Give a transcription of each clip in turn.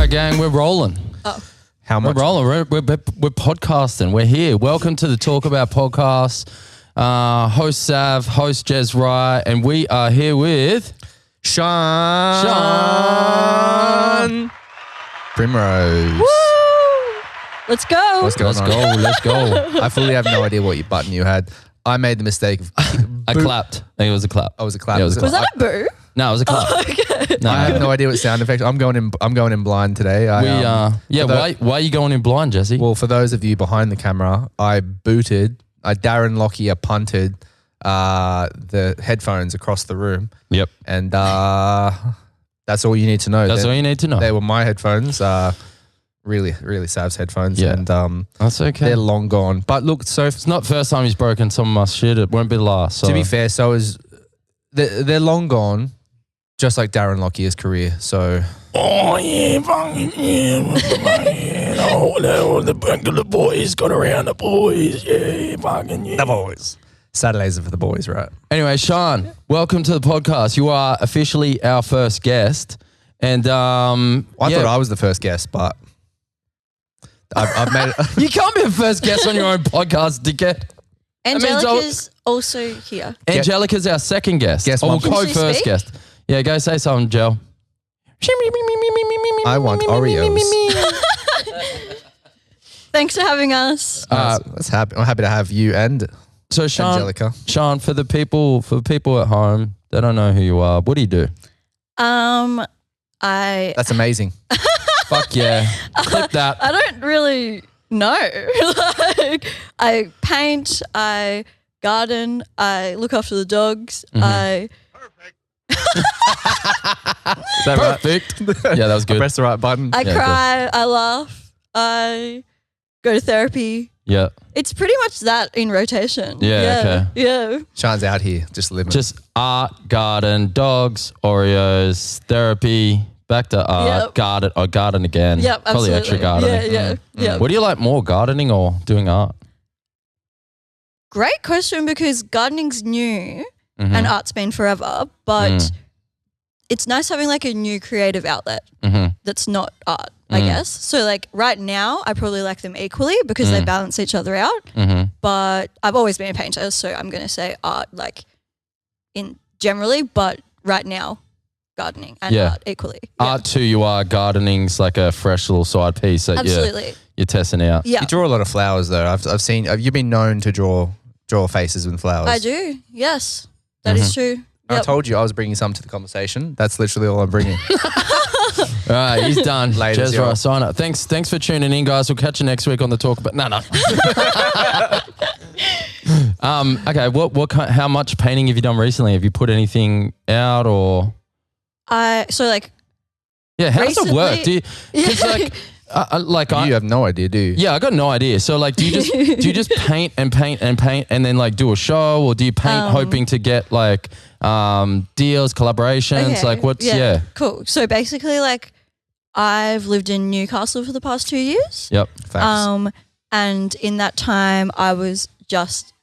right, gang, we're rolling. Oh. How much? We're rolling. We're podcasting. We're here. Welcome to the Talk About podcast. Host Sav, host Jeswri, and we are here with Shan Primrose. Woo! Let's go. What's going on? Let's go. I fully have no idea what button you had. I made the mistake of I clapped. I think it was a clap. Oh, it was a clap. Yeah, it was a Was that a boo? No, it was a clap. Oh, okay. No, I have no idea what sound effect. I'm going in blind today. why are you going in blind, Jesse? Well, for those of you behind the camera, I Darren Lockyer punted the headphones across the room. Yep. And that's all you need to know. That's all you need to know. They were my headphones. Really Sav's headphones. Yeah. And That's okay. they're long gone. But look, so It's not the first time he's broken some of my shit. It won't be the last. So. to be fair, they're long gone, just like Darren Lockyer's career. So Oh yeah, fucking yeah. Oh, the boys got around the boys. Yeah, fucking yeah. the boys. Saturdays are for the boys, right? Anyway, Shan, welcome to the podcast. You are officially our first guest, and I thought I was the first guest, but I've made it. You can't be the first guest on your own podcast, dickhead. Angelica's also here. Angelica's our second guest. Guest or one. Can she co-first speak? guest. Yeah, go say something, Jel. I want Oreos. Thanks for having us. I'm happy to have you and So Shan, Angelica. Shan, for the people at home that don't know who you are, what do you do? That's amazing. Fuck yeah, clip that. I don't really know. Like, I paint, I garden, I look after the dogs, Is that perfect? Yeah, that was good. Press the right button. I Yeah, cry, I laugh, I go to therapy. Yeah, It's pretty much that in rotation. Yeah, okay. Yeah. Sean's out here just living. just art, garden, dogs, Oreos, therapy, back to art, Yep. garden again. Yep, Probably absolutely. extra gardening. Yeah. What do you like more, gardening or doing art? Great question, because gardening's new Mhm. and art's been forever, but Mm. it's nice having like a new creative outlet Mhm. that's not art, I guess. So like right now I probably like them equally because they balance each other out, Mhm. but I've always been a painter, so I'm going to say art like in generally, but right now gardening and Yeah. art equally. Yeah. Art too, you are. Gardening's like a fresh little side piece that Absolutely. you're testing out. Yeah. You draw a lot of flowers though. I've seen. You've been known to draw faces with flowers. I do. Yes. That is true. I Yep. told you I was bringing some to the conversation. That's literally all I'm bringing. All right, he's done. Laters, Jeswri, y'all. sign up. Thanks for tuning in, guys. We'll catch you next week on the talk. But no. Okay. What kind? How much painting have you done recently? Have you put anything out or? So like Yeah. How does it work? Recently- Do you? Because You have no idea, do you? Yeah, I got no idea. So like, do you just paint and then like do a show, or do you paint hoping to get like deals, collaborations? Okay, Like what's yeah. Cool. So basically like I've lived in Newcastle for the past 2 years. Yep. Facts. And in that time I was just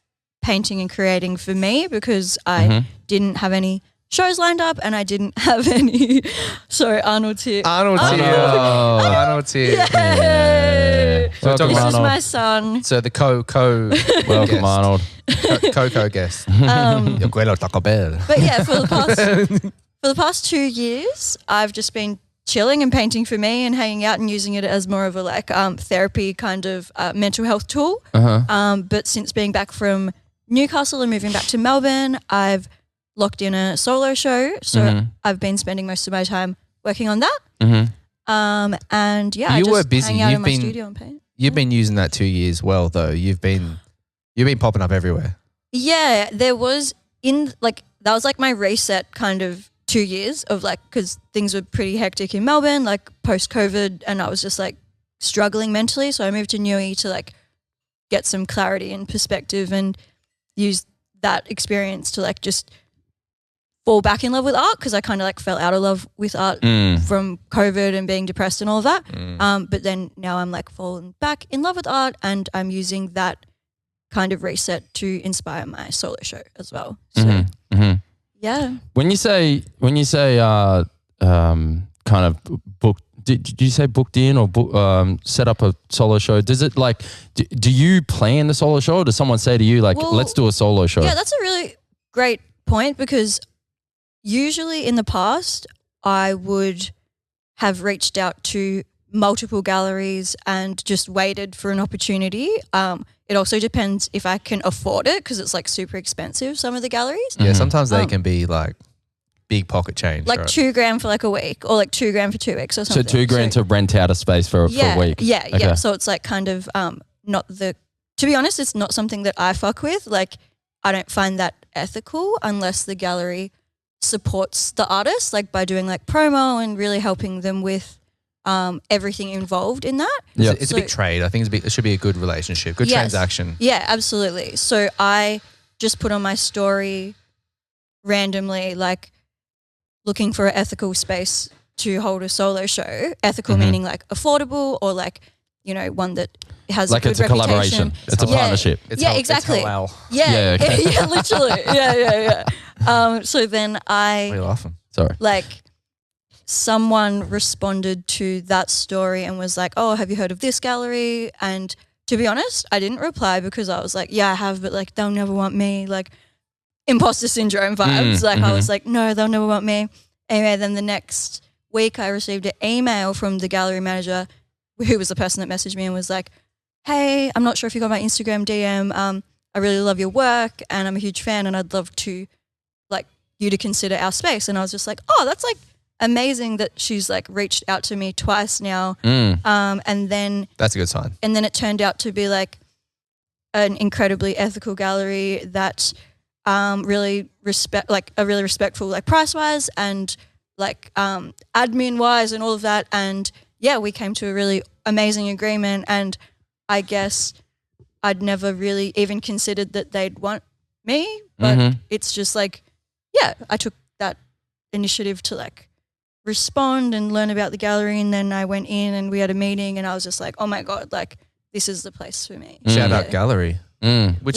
painting and creating for me because I didn't have any shows lined up and I didn't have any. Sorry, Arnold's here. Arnold's here. Oh. Arnold's here. Yay! So we're talking This about is my son. so the Welcome, guest. Arnold. Coco guest. Um, Yo quiero Taco Bell. but yeah, for the past 2 years, I've just been chilling and painting for me and hanging out and using it as more of a like therapy kind of mental health tool. But since being back from Newcastle and moving back to Melbourne, I've locked in a solo show. So I've been spending most of my time working on that. And yeah, I You just were busy. hang out You've in my been- studio and paint. You've been using that 2 years well though. You've been popping up everywhere. Yeah, there was that was like my reset kind of 2 years of like, because things were pretty hectic in Melbourne, like post-COVID, and I was just like struggling mentally. So I moved to Newey to like get some clarity and perspective and use that experience to like just fall back in love with art, because I kind of like fell out of love with art from COVID and being depressed and all of that. But then now I'm like falling back in love with art, and I'm using that kind of reset to inspire my solo show as well. So yeah. When you say kind of did you say booked in or set up a solo show? Does it like, do you plan the solo show or does someone say to you like, let's do a solo show? Yeah, that's a really great point because usually in the past I would have reached out to multiple galleries and just waited for an opportunity. It also depends if I can afford it because it's like super expensive, some of the galleries. Yeah, sometimes they can be like big pocket change. Like right? $2,000 for like a week or like $2,000 for 2 weeks or something. So $2,000 to rent out a space for a week. Yeah, Okay. yeah. So it's like kind of not the, to be honest, it's not something that I fuck with. Like I don't find that ethical unless the gallery supports the artist, like by doing like promo and really helping them with everything involved in that. Yeah, it's a big trade. I think it should be a good relationship, good transaction. Yeah, absolutely. So I just put on my story randomly, like looking for an ethical space to hold a solo show. Ethical meaning like affordable or like, you know, one that has like a good it's a reputation. collaboration. It's a partnership. Exactly. It's halal. Yeah, okay. yeah, literally. Yeah. So then What are you I laughing? Sorry. like someone responded to that story and was like, "Oh, have you heard of this gallery?" And to be honest, I didn't reply because I was like, "Yeah, I have, but like they'll never want me." Like imposter syndrome vibes. I was like, "No, they'll never want me." Anyway, then the next week I received an email from the gallery manager, who was the person that messaged me and was like, "Hey, I'm not sure if you got my Instagram DM. I really love your work and I'm a huge fan and I'd love to like you to consider our space." And I was just like, "Oh, that's like amazing that she's like reached out to me twice now." And then That's a good sign. and then it turned out to be like an incredibly ethical gallery that really really respectful like price wise and like admin wise and all of that. And yeah, we came to a really amazing agreement. And I guess I'd never really even considered that they'd want me, but it's just like, yeah, I took that initiative to like respond and learn about the gallery. And then I went in and we had a meeting and I was just like, oh my God, like this is the place for me. Shout out gallery. Which,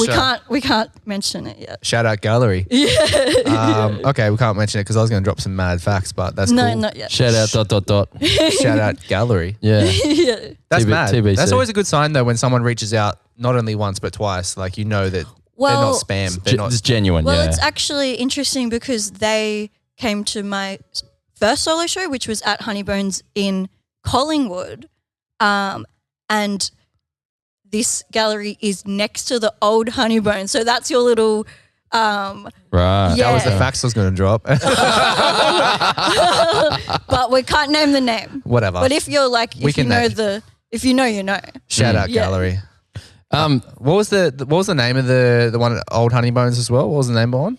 We can't mention it yet. shout out gallery. Yeah. Okay, we can't mention it because I was going to drop some mad facts, but that's No, cool. not yet. Shout out ... Shout out gallery. Yeah. Yeah. That's mad. TBC. That's always a good sign though when someone reaches out not only once but twice. Like you know that they're not spam. They're not. It's genuine. Well, yeah. it's actually interesting because they came to my first solo show, which was at Honeybones in Collingwood. And this gallery is next to the old Honeybones. So that's your little right. yeah. That was the facts I was going to drop. but we can't name the name. Whatever. But if you're like if you know if you know, you know. Shout out Yeah. gallery. What was the name of the one at Old Honeybones as well? What was the name on?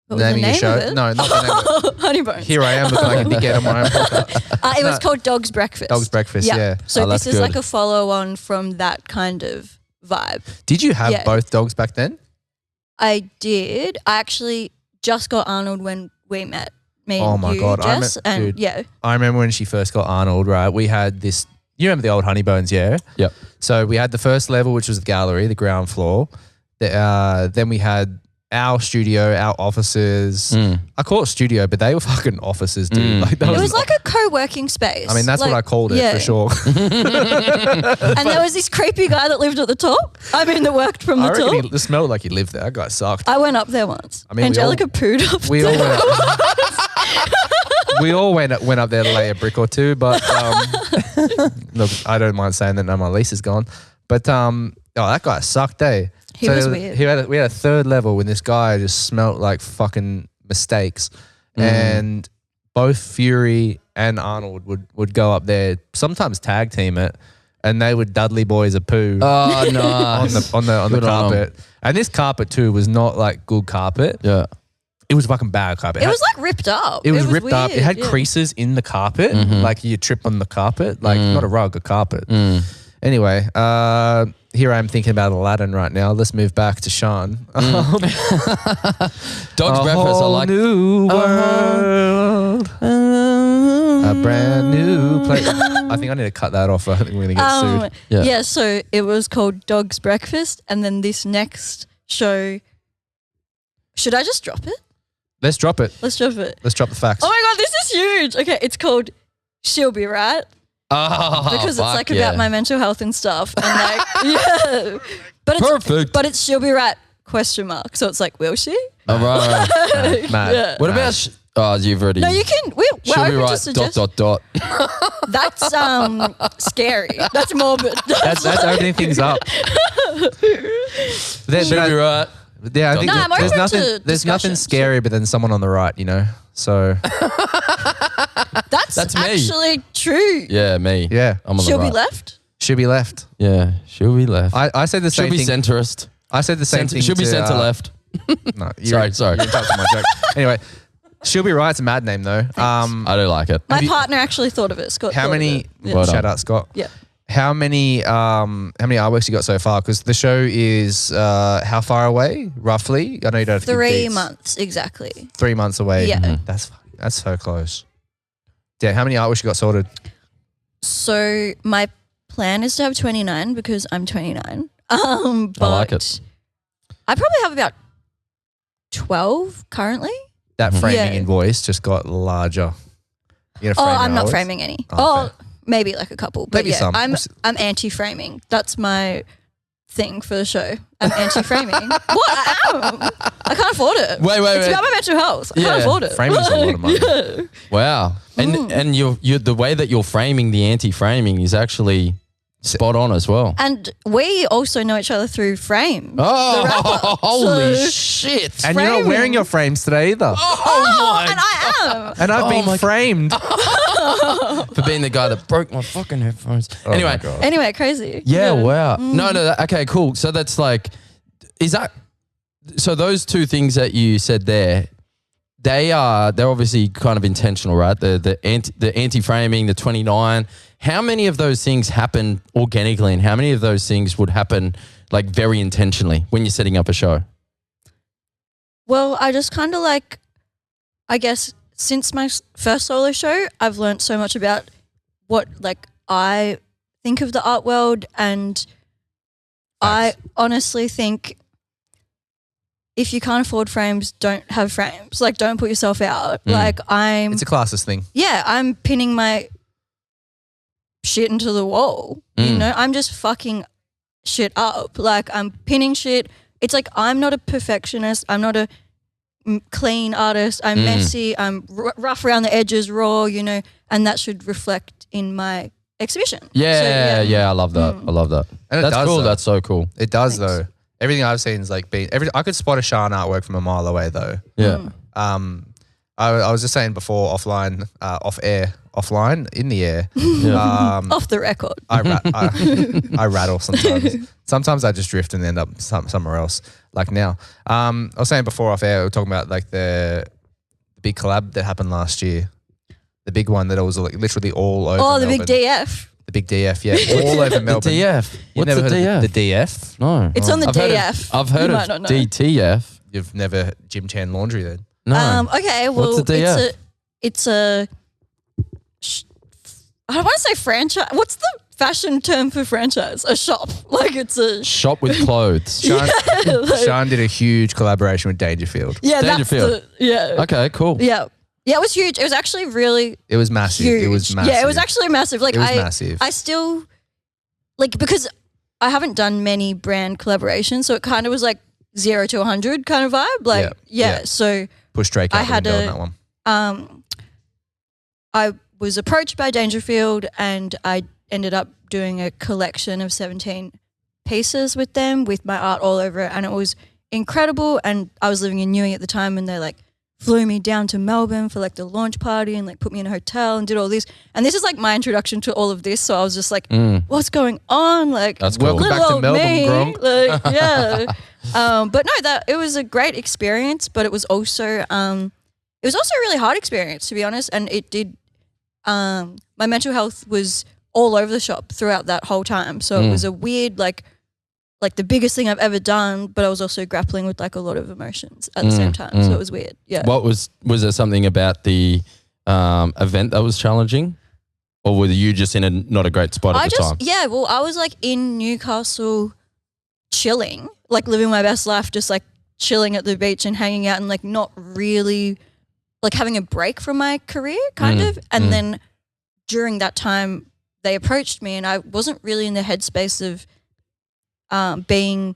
What was the Naming your name show? of it? No, not the name. Of Honeybones. Here I am looking like a dickhead on my own podcast. It was called Dog's Breakfast. Dog's Breakfast, yeah. So Oh, this that's is like good. a follow on from that kind of vibe. Did you have Yeah. both dogs back then? I did. I actually just got Arnold when we met. Me Oh and my you, God, I Jess. met- And dude. yeah. I remember when she first got Arnold, right? We had this, you remember the Old Honeybones, yeah? Yep. So we had the first level, which was the gallery, the ground floor. Then we had our studio, our offices. I call it studio, but they were fucking offices, dude. Like that It was like a co-working space. I mean, that's what I called it for sure. And there was this creepy guy that lived at the top. I mean, that worked from the I reckon top. it smelled like he lived there. That guy sucked. I went up there once. I mean, Angelica pooed up We all there. went up there to lay a brick or two, but look, I don't mind saying that now my lease is gone. But that guy sucked, eh? He was weird. We had a third level when this guy just smelt like fucking mistakes, and both Fury and Arnold would go up there, sometimes tag team it, and they would Dudley boys a poo Oh, nice. on the Good on 'em. carpet. And this carpet too was not like good carpet. Yeah. It was fucking bad carpet. It was like ripped up. It was ripped up. It weird, had yeah. creases in the carpet, like you trip on the carpet, like not a rug, a carpet. Anyway, here I am thinking about Aladdin right now. Let's move back to Shan. Dog's breakfast. I whole like. new world, a brand new place. I think I need to cut that off. I think we're gonna get sued. Yeah. So it was called Dog's Breakfast, and then this next show. Should I just drop it? Let's drop it. Let's drop it. Let's drop the facts. Oh my God, this is huge. Okay, it's called She'll Be Right. Oh, Because it's fuck like yeah. about my mental health and stuff. And like, yeah. Perfect. But it's She'll Be Right, ? So it's like, will she? All right. Mad. Yeah. What about? Oh, you've already. No, you can. We're She'll open be to right. suggest- Dot. That's scary. That's morbid. That's opening things up. She'll be right. Yeah, I think No, I'm there's open nothing. to There's nothing discussions. scarier than someone on the right, you know. So That's me. actually true. Yeah, me. yeah, I'm on the She'll right. be left. she'll be left. Yeah, she'll be left. I said the she'll same be thing. centrist. I said the same thing. She'll be to, centre left. No, Sorry. You interrupted my joke. Anyway, She'll Be Right's a mad name though. I do like it. My partner actually thought of it. Scott. How thought of many? it. Yeah. Well Shout done. out, Scott. Yeah. How many artworks you got so far? Because the show is how far away, roughly? I know you don't have to give 3 dates. months exactly. 3 months away. Yeah. That's so close. Yeah. How many artworks you got sorted? So my plan is to have 29 because I'm 29. But I like it. I probably have about 12 currently. That framing Yeah. invoice just got larger. You gonna Oh, frame I'm your not artworks? framing any. Oh, Oh, maybe like a couple. But Maybe yeah, some. I'm anti-framing. That's my thing for the show. I'm anti-framing. What? I am. I can't afford it. Wait. It's about my mental health. I Yeah. can't afford it. Framing's a lot of money. Yeah. Wow. And you're the way that you're framing the anti-framing is actually spot on as well. And we also know each other through Frame. Oh, the rapper. holy So- shit. And you're not Framing. wearing your frames today either. Oh, and I am. And I've Oh been my- framed. For being the guy that broke my fucking headphones. Oh anyway. my God. Anyway, crazy. Yeah, wow. No, okay, cool. So that's like, so those two things that you said there, they're obviously kind of intentional, right? The anti-framing, the 29. How many of those things happen organically and how many of those things would happen like very intentionally when you're setting up a show? Well, I just kind of like, I guess since my first solo show, I've learned so much about what like I think of the art world, and I honestly think if you can't afford frames, don't have frames. Like, don't put yourself out. Like It's a classist thing. I'm pinning my shit into the wall. You know, I'm just fucking shit up. Like, I'm pinning shit. It's like, I'm not a perfectionist. I'm not a clean artist. I'm messy. I'm rough around the edges, raw, you know, and that should reflect in my exhibition. Yeah, So, yeah, I love that. I love that. And it That's does, cool. though. That's so cool. It does Thanks. though. Everything I've seen is like I could spot a Shan artwork from a mile away though. Yeah. I was just saying before offline, offline, in the air. Off the record. I rattle sometimes. Sometimes I just drift and end up somewhere else. Like now, I was saying before off air, we were talking about like the big collab that happened last year. The big one that was like literally all over. Oh, the Melbourne. big DF. The big DF, yeah, all over The Melbourne. DF. You've What's never the heard DF? of the DF? No. It's on the I've heard DF. I've heard You of might not know. DTF. You've never Jim Chan Laundry then? No. Okay, well, What's the DF? it's a I don't want to say franchise. What's the fashion term for franchise? A shop. Like, it's a Shop with clothes. Shan did a huge collaboration with Dangerfield. yeah. Dangerfield. That's the yeah. Okay, cool. Yeah. Yeah, it was huge. It was actually really It was massive. huge. It was massive. Yeah, it was actually massive. Like, It was massive. I still like, because I haven't done many brand collaborations, so it kind of was like 0 to 100 kind of vibe. Like, Yeah. So Push Drake out I the had window a- on that one. I was approached by Dangerfield, and I ended up doing a collection of 17 pieces with them with my art all over it, and it was incredible. And I was living in Newey at the time, and they like flew me down to Melbourne for like the launch party and like put me in a hotel and did all this. And this is like my introduction to all of this. So I was just like, what's going on? Like, That's cool. Welcome little back to old Melbourne, me. Gronk. Like, yeah. But no, that it was a great experience, but it was also a really hard experience, to be honest. And it did, my mental health was all over the shop throughout that whole time. So it was a weird, like the biggest thing I've ever done, but I was also grappling with like a lot of emotions at the same time. So it was weird. Yeah. What was there something about the event that was challenging? Or were you just in not a great spot at the time? Yeah, well, I was like in Newcastle chilling, like living my best life, just like chilling at the beach and hanging out and like not really like having a break from my career kind of. And then during that time they approached me and I wasn't really in the headspace of being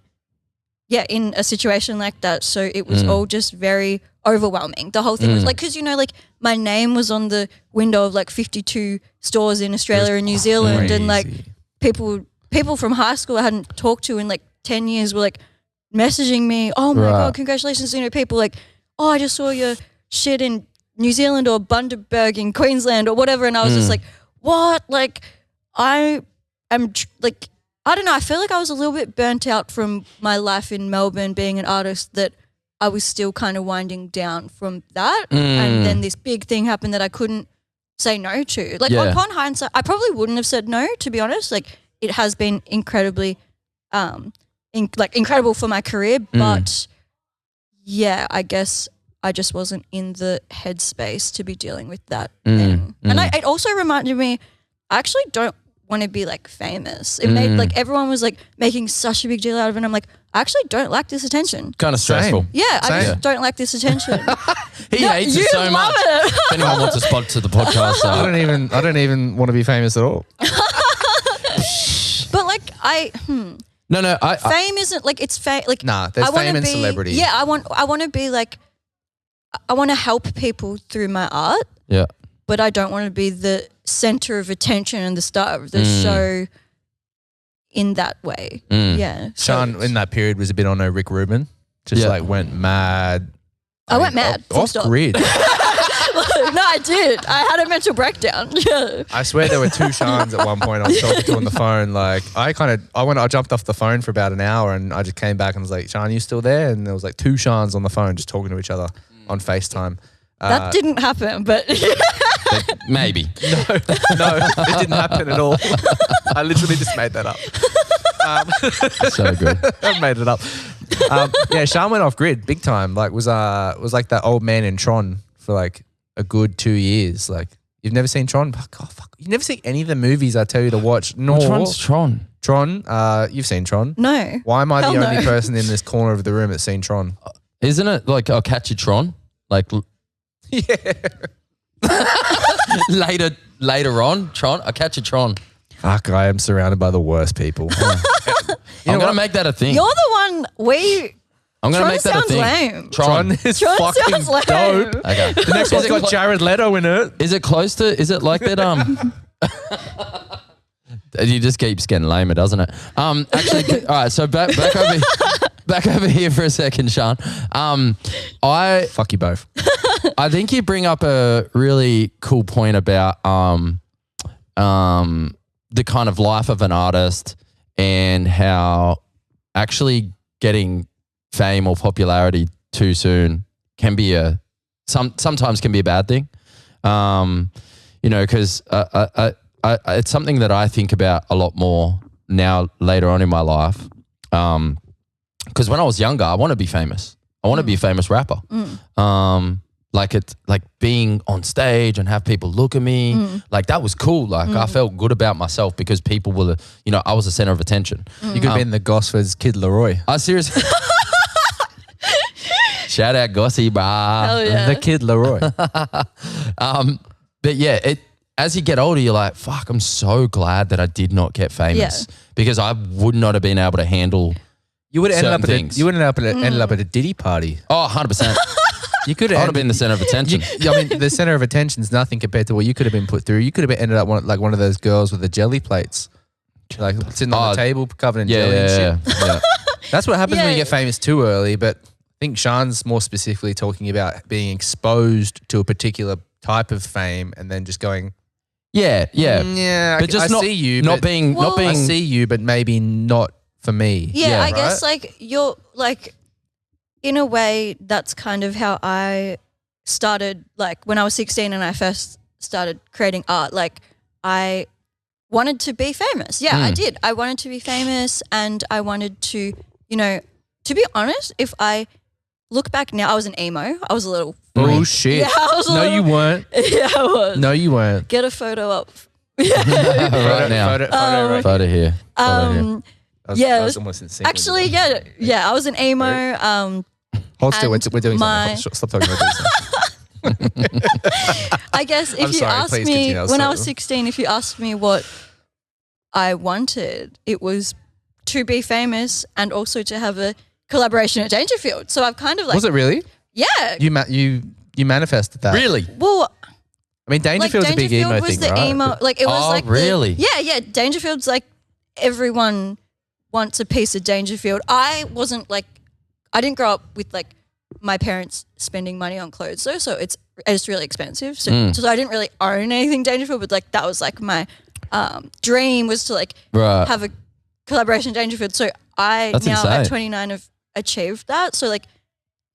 in a situation like that. So it was all just very overwhelming. The whole thing was like, because, you know, like my name was on the window of like 52 stores in Australia and New Zealand, and like people from high school I hadn't talked to in like 10 years were like messaging me, oh my God, congratulations. You know, people like, oh, I just saw your shit in New Zealand or Bundaberg in Queensland or whatever. And I was just like, what? Like I am like, I don't know. I feel like I was a little bit burnt out from my life in Melbourne being an artist, that I was still kind of winding down from that. And then this big thing happened that I couldn't say no to. Like upon hindsight, I probably wouldn't have said no, to be honest. Like it has been incredibly, incredible for my career. But yeah, I guess I just wasn't in the headspace to be dealing with that then. And it also reminded me, I actually don't want to be like famous. It made like everyone was like making such a big deal out of it. And I'm like, I actually don't like this attention. Kind of stressful. Yeah, I just don't like this attention. He hates it so much. It. If anyone wants to sponsor the podcast, I don't even want to be famous at all. But like No, fame isn't like it's fame. Like nah, there's fame and celebrity. Yeah, I want to be like, I want to help people through my art. Yeah. But I don't want to be the center of attention and the star of the show in that way. Yeah. Shan in that period was a bit on a Rick Rubin. Just like went mad. I went mad. Off grid. No, I did. I had a mental breakdown. Yeah. I swear there were two Shans at one point I was talking to on the phone. Like I jumped off the phone for about an hour and I just came back and was like, Shan, you still there? And there was like two Shans on the phone just talking to each other on FaceTime. That didn't happen, but maybe. No, it didn't happen at all. I literally just made that up. So good. I made it up. Yeah, Shan went off grid big time. Like was like that old man in Tron for like a good 2 years. Like you've never seen Tron? Oh, fuck. You've never seen any of the movies I tell you to watch. No. Which one's Tron? Tron. You've seen Tron? No. Why am I the only person in this corner of the room that's seen Tron? Isn't it like I'll catch you Tron? Like yeah. later on, Tron. I'll catch you Tron. Fuck, I am surrounded by the worst people. I'm gonna make that a thing. You're the one I'm gonna Tron make that a sounds thing. lame. Tron is Tron fucking sounds lame. dope. Okay. The next one's got Jared Leto in it. Is it close to? Is it like that? You just keeps getting lamer, doesn't it? Actually, all right. So back over here for a second, Shan. Fuck you both. I think you bring up a really cool point about the kind of life of an artist and how actually getting fame or popularity too soon can be sometimes can be a bad thing. You know, because it's something that I think about a lot more now later on in my life. Because when I was younger, I want to be famous. I want to be a famous rapper. Like it's like being on stage and have people look at me. Like that was cool. Like I felt good about myself because people were, you know, I was the center of attention. You could have been the Gosford's Kid Leroy. I seriously. Shout out Gossy, brah. Hell yeah. The Kid Leroy. But yeah, as you get older, you're like, fuck, I'm so glad that I did not get famous because I would not have been able to handle You would have ended up things. ended up at a Diddy party. Oh, 100%. You could have been the center of attention. I mean, the center of attention is nothing compared to what you could have been put through. You could have ended up like one of those girls with the jelly plates, like sitting on the table covered in jelly and shit. Yeah. That's what happens when you get famous too early. But I think Shan's more specifically talking about being exposed to a particular type of fame and then just going, yeah. But just I see you, not being. I see you, but maybe not for me. Yeah, I guess like you're like, in a way, that's kind of how I started. Like when I was 16 and I first started creating art, like I wanted to be famous. Yeah, I did. I wanted to be famous and I wanted to, you know, to be honest, if I look back now, I was an emo. I was a little bullshit. Yeah, I was you weren't. Yeah, I was. No, you weren't. Get a photo up. Right now. Photo here. That was almost insane. Actually, yeah, I was an emo. Hold still, we're doing something. Stop talking about this. I guess if I'm you sorry, asked please me continue. when I was 16, if you asked me what I wanted, it was to be famous and also to have a collaboration at Dangerfield. So I've kind of like, Was it really? yeah. You manifested that? Really? Well, I mean, Dangerfield's a big Dangerfield emo was thing, the right? emo, like it was Oh, like really? yeah. Dangerfield's like everyone wants a piece of Dangerfield. I didn't grow up with like my parents spending money on clothes though, so it's really expensive. So, so I didn't really own anything Dangerfield, but like that was like my dream was to like Right. have a collaboration Dangerfield. So I That's now insane. at 29 have achieved that. So like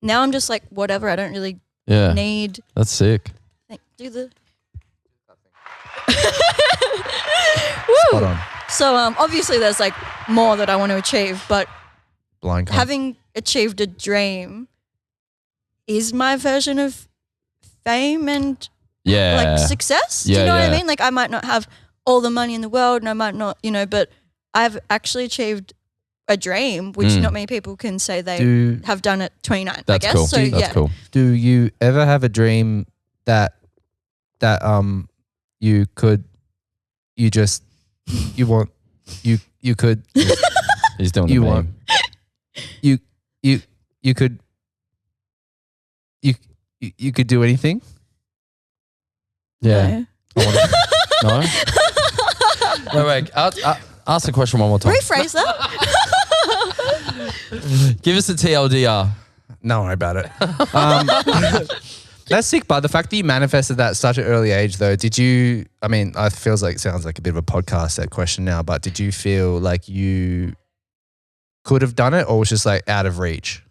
now I'm just like whatever. I don't really Yeah. need. That's sick. Do the. Spot on. So obviously there's like more that I want to achieve, but Blind cunt. having achieved a dream is my version of fame and Yeah. like success. Do you Yeah, know what I yeah. mean? Like I might not have all the money in the world and I might not, but I've actually achieved a dream, which not many people can say they have done at 29, That's I guess. cool. So That's yeah. cool. Do you ever have a dream that you could you just you want you could He's doing You the want- meme. you could you could do anything? Yeah. No. No? Wait. Ask the question one more time. Rephrase that. Give us the TLDR. Don't worry about it. That's sick, but the fact that you manifested that at such an early age, though, did you? I mean, it sounds like a bit of a podcast that question now, but did you feel like you could have done it, or was just like out of reach?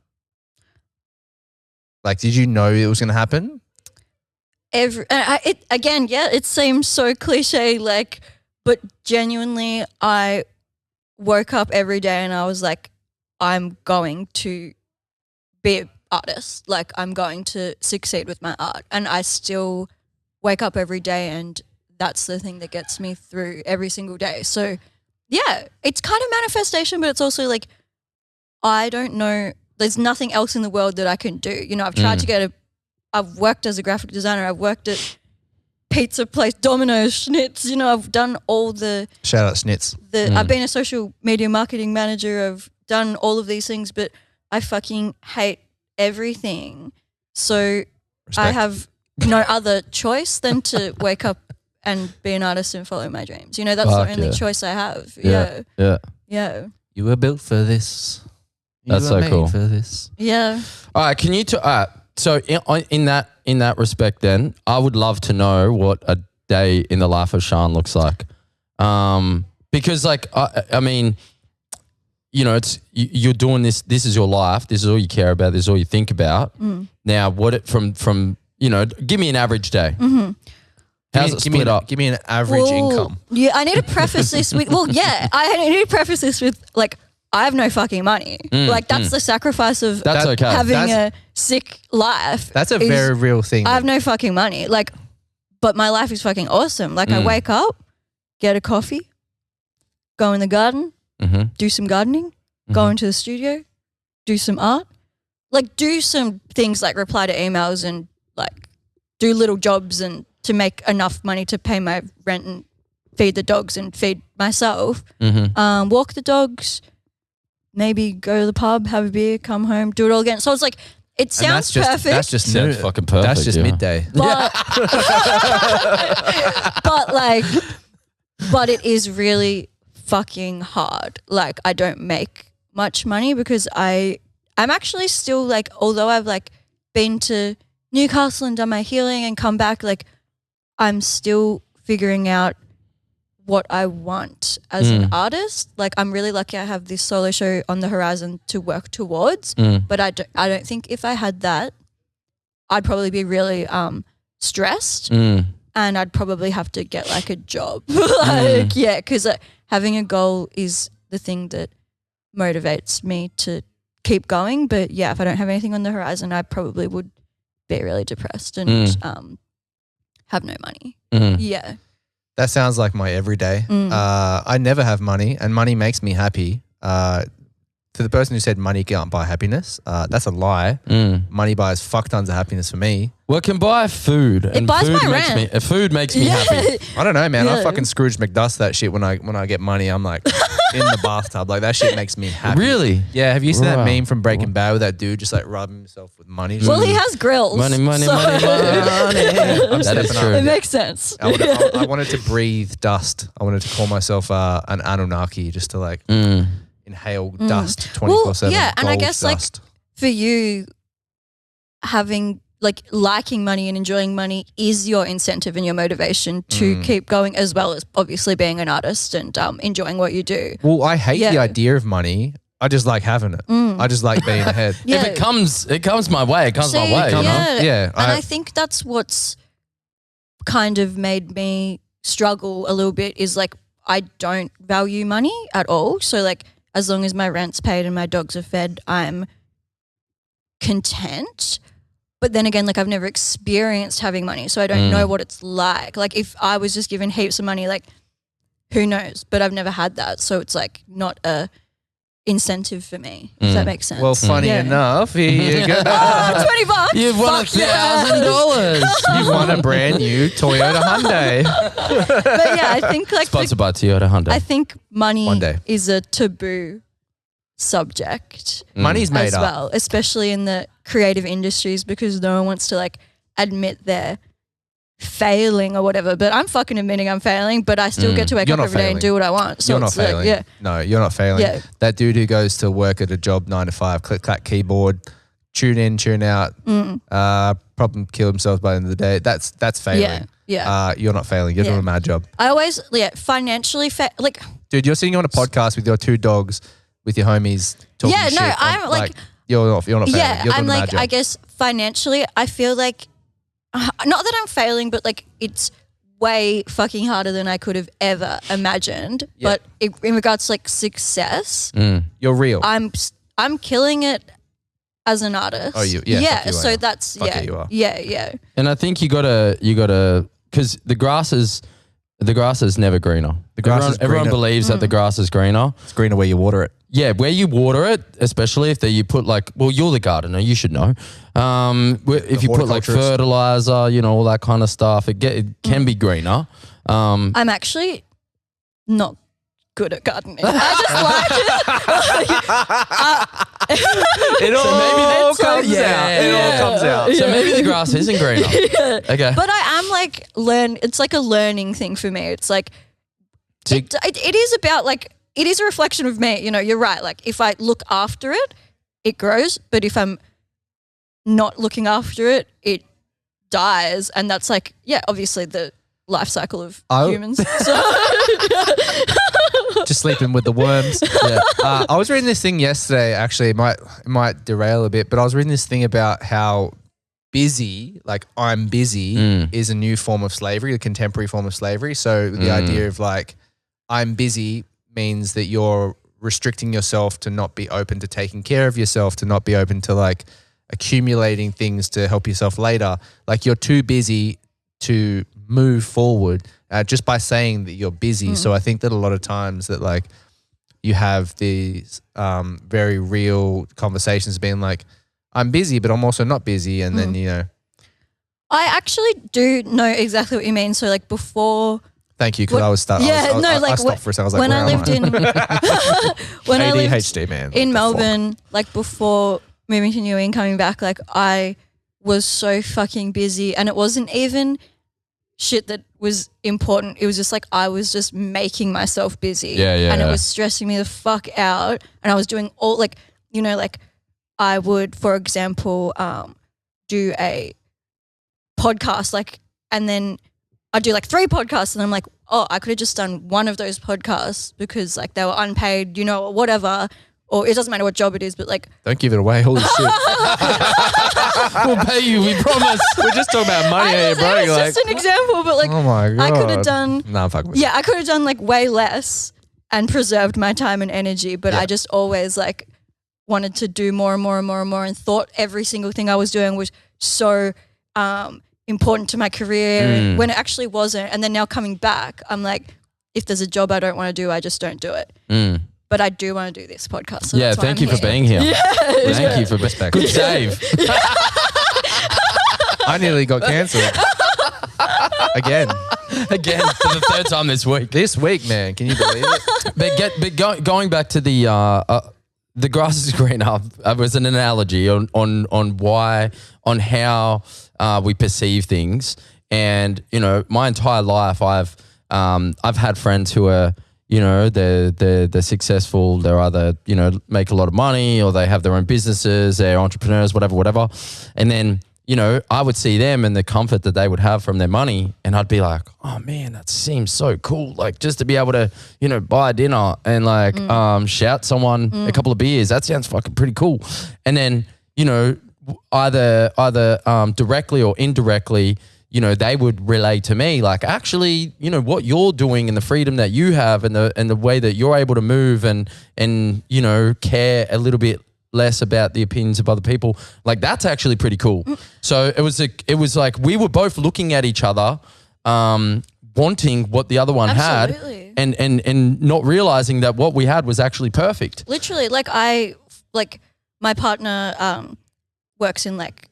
Like, did you know it was going to happen? It seems so cliche, like, but genuinely, I woke up every day and I was like, I'm going to be an artist. Like, I'm going to succeed with my art. And I still wake up every day and that's the thing that gets me through every single day. So, yeah, it's kind of manifestation, but it's also like, I don't know, there's nothing else in the world that I can do. I've tried to I've worked as a graphic designer. I've worked at pizza place, Domino's, Schnitz. I've done all the Shout out Schnitz. I've been a social media marketing manager. I've done all of these things, but I fucking hate everything. So I have no other choice than to wake up and be an artist and follow my dreams. That's Fuck the only yeah. choice I have. Yeah. Yeah. You were built for this. You That's were so made cool. for this. Yeah. All right. Can you? So in that respect, then I would love to know what a day in the life of Shan looks like, because like I mean, it's you're doing this. This is your life. This is all you care about. This is all you think about. Now, from give me an average day. How's it split up? Give me an average income. Yeah, I need to preface this with, I need to preface this with like, I have no fucking money. Like that's the sacrifice of That's okay. having a sick life. That's a is very real thing. I have no fucking money. Like, but my life is fucking awesome. Like I wake up, get a coffee, go in the garden, do some gardening, go into the studio, do some art, like do some things like reply to emails and like do little jobs and to make enough money to pay my rent and feed the dogs and feed myself. Walk the dogs, maybe go to the pub, have a beer, come home, do it all again. So it's like, it sounds perfect. That's just Sounds fucking perfect. That's just yeah. midday. but, but it is really fucking hard. Like I don't make much money because I'm actually still like, although I've like been to Newcastle and done my healing and come back, like I'm still figuring out what I want as an artist. Like I'm really lucky I have this solo show on the horizon to work towards, but I don't think if I had that, I'd probably be really stressed and I'd probably have to get like a job. Because having a goal is the thing that motivates me to keep going. But yeah, if I don't have anything on the horizon, I probably would be really depressed and have no money. Yeah. That sounds like my everyday. I never have money, and money makes me happy. to the person who said money can't buy happiness, that's a lie. Money buys fuck tons of happiness for me. Well, it can buy food. It buys my rent. Food makes me happy. I don't know, man. I fucking Scrooge McDuck that shit when I get money. I'm like in the bathtub. Like that shit makes me happy. Really? Yeah. Have you seen that meme from Breaking Bad with that dude just like rubbing himself with money? Well, he has grills. Money. I'm That stepping is up. true. It makes sense. I wanted to breathe dust. I wanted to call myself an Anunnaki just to like inhale dust 24/7. Well, yeah, and I gold guess dust. like for you, having like liking money and enjoying money is your incentive and your motivation to keep going, as well as obviously being an artist and enjoying what you do. Well, I hate the Yeah. idea of money. I just like having it. I just like being ahead. Yeah. If it comes my way, it comes my See, way. You know? yeah. Yeah, And I think that's what's kind of made me struggle a little bit is like I don't value money at all. So like as long as my rent's paid and my dogs are fed, I'm content. But then again, like I've never experienced having money, so I don't know what it's like. Like if I was just given heaps of money, like who knows? But I've never had that, so it's like not a incentive for me. If that makes sense. Well, funny Yeah. enough, here you go. Oh, $20. You've won Fuck yeah. $1,000. You've won a brand new Toyota Hyundai. But yeah, I think like Sponsored by Toyota Hyundai. I think money One day. is a taboo subject Money's made as up. well, especially in the creative industries, because no one wants to like admit they're failing or whatever. But I'm fucking admitting I'm failing, but I still get to wake You're up not every day failing. and do what I want. So You're not it's like, failing. yeah. No, you're not failing. Yeah. That dude who goes to work at a job 9 to 5, click, clack, keyboard, tune in, tune out, probably kill himself by the end of the day. That's failing. Yeah. You're not failing. You're Yeah. doing a mad job. I always financially like Dude, you're sitting on a podcast with your 2 dogs, with your homies, talking Yeah, shit. no, I'm like you're not failing. yeah, You're doing I'm a mad like job. I guess financially I feel like not that I'm failing, but like it's way fucking harder than I could have ever imagined. Yeah. But in regards to like success, You're real. I'm killing it as an artist. Oh, yeah, fuck you, I so know. that's Fuck yeah, yeah, you are. yeah. And I think you gotta because the grass is never greener. The grass is Everyone greener. believes that the grass is greener. It's greener where you water it. Yeah, where you water it, especially if you put like, well, you're the gardener, you should know. If you put like horticulturist. fertilizer, all that kind of stuff, it can be greener. I'm actually not good at gardening. I just like it. It all comes yeah, out. It yeah. all comes out. So maybe the grass isn't greener. Okay. But I am like it's like a learning thing for me. It's like it is about like it is a reflection of me. You're right. Like if I look after it, it grows. But if I'm not looking after it, it dies. And that's like, yeah, obviously the life cycle of humans. So Just sleeping with the worms. Yeah. I was reading this thing yesterday. Actually, it might derail a bit, but I was reading this thing about how busy, like I'm busy, is a new form of slavery, a contemporary form of slavery. So the idea of like I'm busy means that you're restricting yourself to not be open to taking care of yourself, to not be open to like accumulating things to help yourself later. Like you're too busy to move forward just by saying that you're busy. So I think that a lot of times that like you have these very real conversations being like, I'm busy, but I'm also not busy. And then, I actually do know exactly what you mean. So like before. Thank you, because I was starting. Yeah, I stopped for a second. I was like, when where I am lived in when I lived ADHD, man. in What the fuck? Melbourne, like before moving to New and coming back, like I was so fucking busy, and it wasn't even shit that was important. It was just like I was just making myself busy, and it was stressing me the fuck out. And I was doing all like like I would, for example, do a podcast, like, and then I'd do like 3 podcasts, and I'm like, oh, I could have just done one of those podcasts because like they were unpaid, or whatever, or it doesn't matter what job it is, but like, Don't give it away. Holy shit. We'll pay you, we promise. We're just talking about money here, bro. it was Like, just an example, but like, oh my God. I could have done, Nah, fuck with I could have done like way less and preserved my time and energy, but I just always like wanted to do more and more and more and more, and thought every single thing I was doing was so important to my career when it actually wasn't. And then now coming back, I'm like, if there's a job I don't want to do, I just don't do it. but I do want to do this podcast. So Yeah, that's why thank I'm you for being here. Yeah, Thank you for Respect. Good save. I nearly got cancelled. Again. Again, for the third time this week. This week, man. Can you believe it? Going back to the grass is greener was an analogy on how we perceive things. And, you know, my entire life I've had friends who are, you know, they're successful. They're either, you know, make a lot of money or they have their own businesses, they're entrepreneurs, whatever. And then, you know, I would see them and the comfort that they would have from their money, and I'd be like, oh man, that seems so cool. Like, just to be able to, you know, buy dinner and like shout someone a couple of beers. That sounds fucking pretty cool. And then, you know, either directly or indirectly, you know, they would relay to me like, actually, you know, what you're doing and the freedom that you have and the way that you're able to move and you know, care a little bit less about the opinions of other people, like that's actually pretty cool. So it was like we were both looking at each other, wanting what the other one Absolutely. had, and not realizing that what we had was actually perfect. Literally, like my partner works in like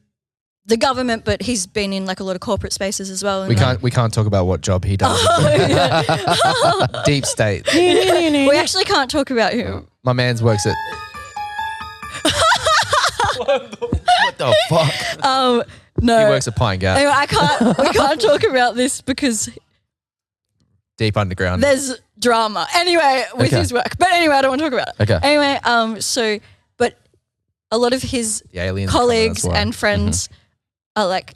the government, but he's been in like a lot of corporate spaces as well. And We can't talk about what job he does. Deep state. we actually can't talk about him. My man's works at What the fuck? No, he works at Pine Gap. Anyway, we can't talk about this because Deep underground. there's drama. Anyway, with Okay. his work. But anyway, I don't want to talk about it. Okay. Anyway, so but a lot of his The aliens are coming, colleagues that's why. and friends are like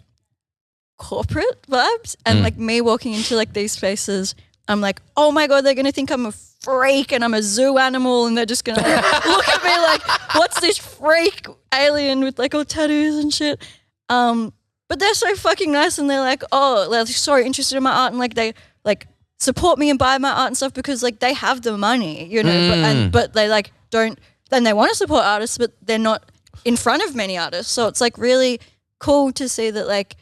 corporate vibes, and like me walking into like these spaces, I'm like, oh my God, they're gonna think I'm a freak and I'm a zoo animal, and they're just gonna like, look at me like, what's this freak alien with like all tattoos and shit. But they're so fucking nice, and they're like, oh, they're so interested in my art, and like they like support me and buy my art and stuff because like they have the money, you know, but they like don't, then they want to support artists, but they're not in front of many artists. So it's like really cool to see that like,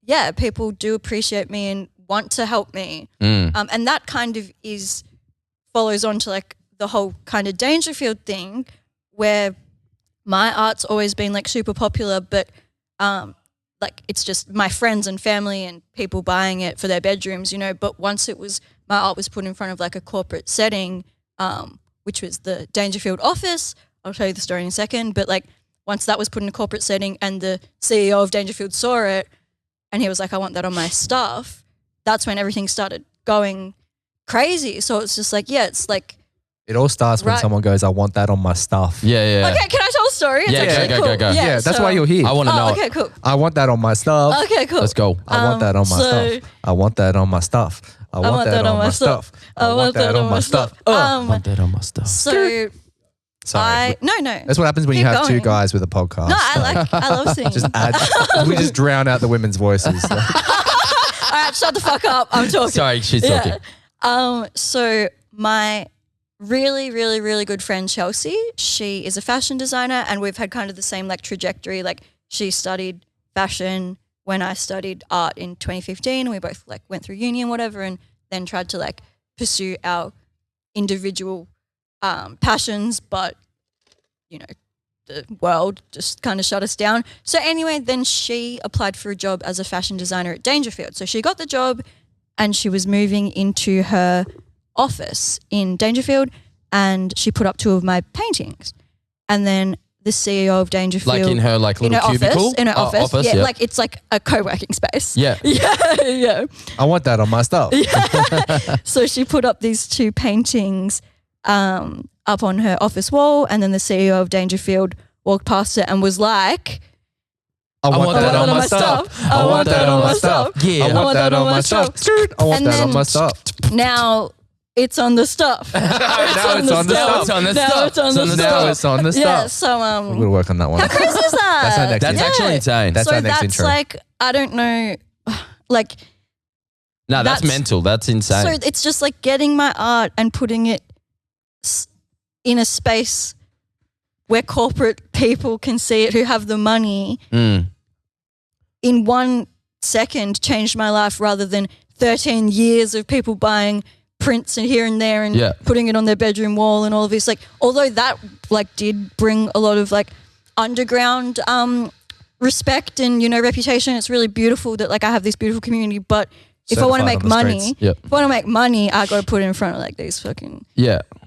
yeah, people do appreciate me and want to help me. And that kind of follows on to like the whole kind of Dangerfield thing where my art's always been like super popular, but like it's just my friends and family and people buying it for their bedrooms, you know. But once my art was put in front of like a corporate setting, which was the Dangerfield office, I'll tell you the story in a second, but like once that was put in a corporate setting and the CEO of Dangerfield saw it and he was like, I want that on my stuff, that's when everything started going crazy. So it's just like, yeah, it's like, It all starts when Right. someone goes, I want that on my stuff. Yeah. okay, can I tell a story? It's Yeah, actually go, cool. go, go. Yeah, that's so- why you're here. I want to know. okay, cool. I want that on my stuff. Okay, cool. Let's go. I want that on my so- stuff. I want that on my stuff. I want that on my stuff. I want that on my stuff. I want that on my stuff. So Sorry. no. That's what happens when you Keep have two going. guys with a podcast. No, I love singing. Just add, we just drown out the women's voices. All right, shut the fuck up. I'm talking. Sorry, she's talking. So my really, really, really good friend Chelsea, she is a fashion designer, and we've had kind of the same like trajectory. Like she studied fashion when I studied art in 2015. We both like went through uni and whatever, and then tried to like pursue our individual passions, but you know, the world just kind of shut us down. So anyway, then she applied for a job as a fashion designer at Dangerfield. So she got the job and she was moving into her office in Dangerfield, and she put up 2 of my paintings. And then the CEO of Dangerfield, Like in her like in little her cubicle? office, in her Oh, office, yeah, yeah. like it's like a co-working space. Yeah. yeah. I want that on my stuff. So she put up these 2 paintings up on her office wall, and then the CEO of Dangerfield walked past it and was like, I want that on my stuff. I want that on my stuff. Yeah. I want that on my stuff. I want And that on then- my stuff. now it's on the stuff. Now it's on the Now stuff. it's on the Now stuff. it's on the Now stuff. it's on the Yeah, stuff. so We're gonna work on that one. how crazy is that? That's our next That's intro. actually insane. That's so our next that's intro. like, I don't know, like, No, that's that's- mental. That's insane. so it's just like getting my art and putting it in a space where corporate people can see it who have the money in 1 second changed my life, rather than 13 years of people buying prints and here and there and putting it on their bedroom wall and all of this. Like, although that like did bring a lot of like underground respect and, you know, reputation. It's really beautiful that like I have this beautiful community, but if I want to make money, I got to put it in front of like these fucking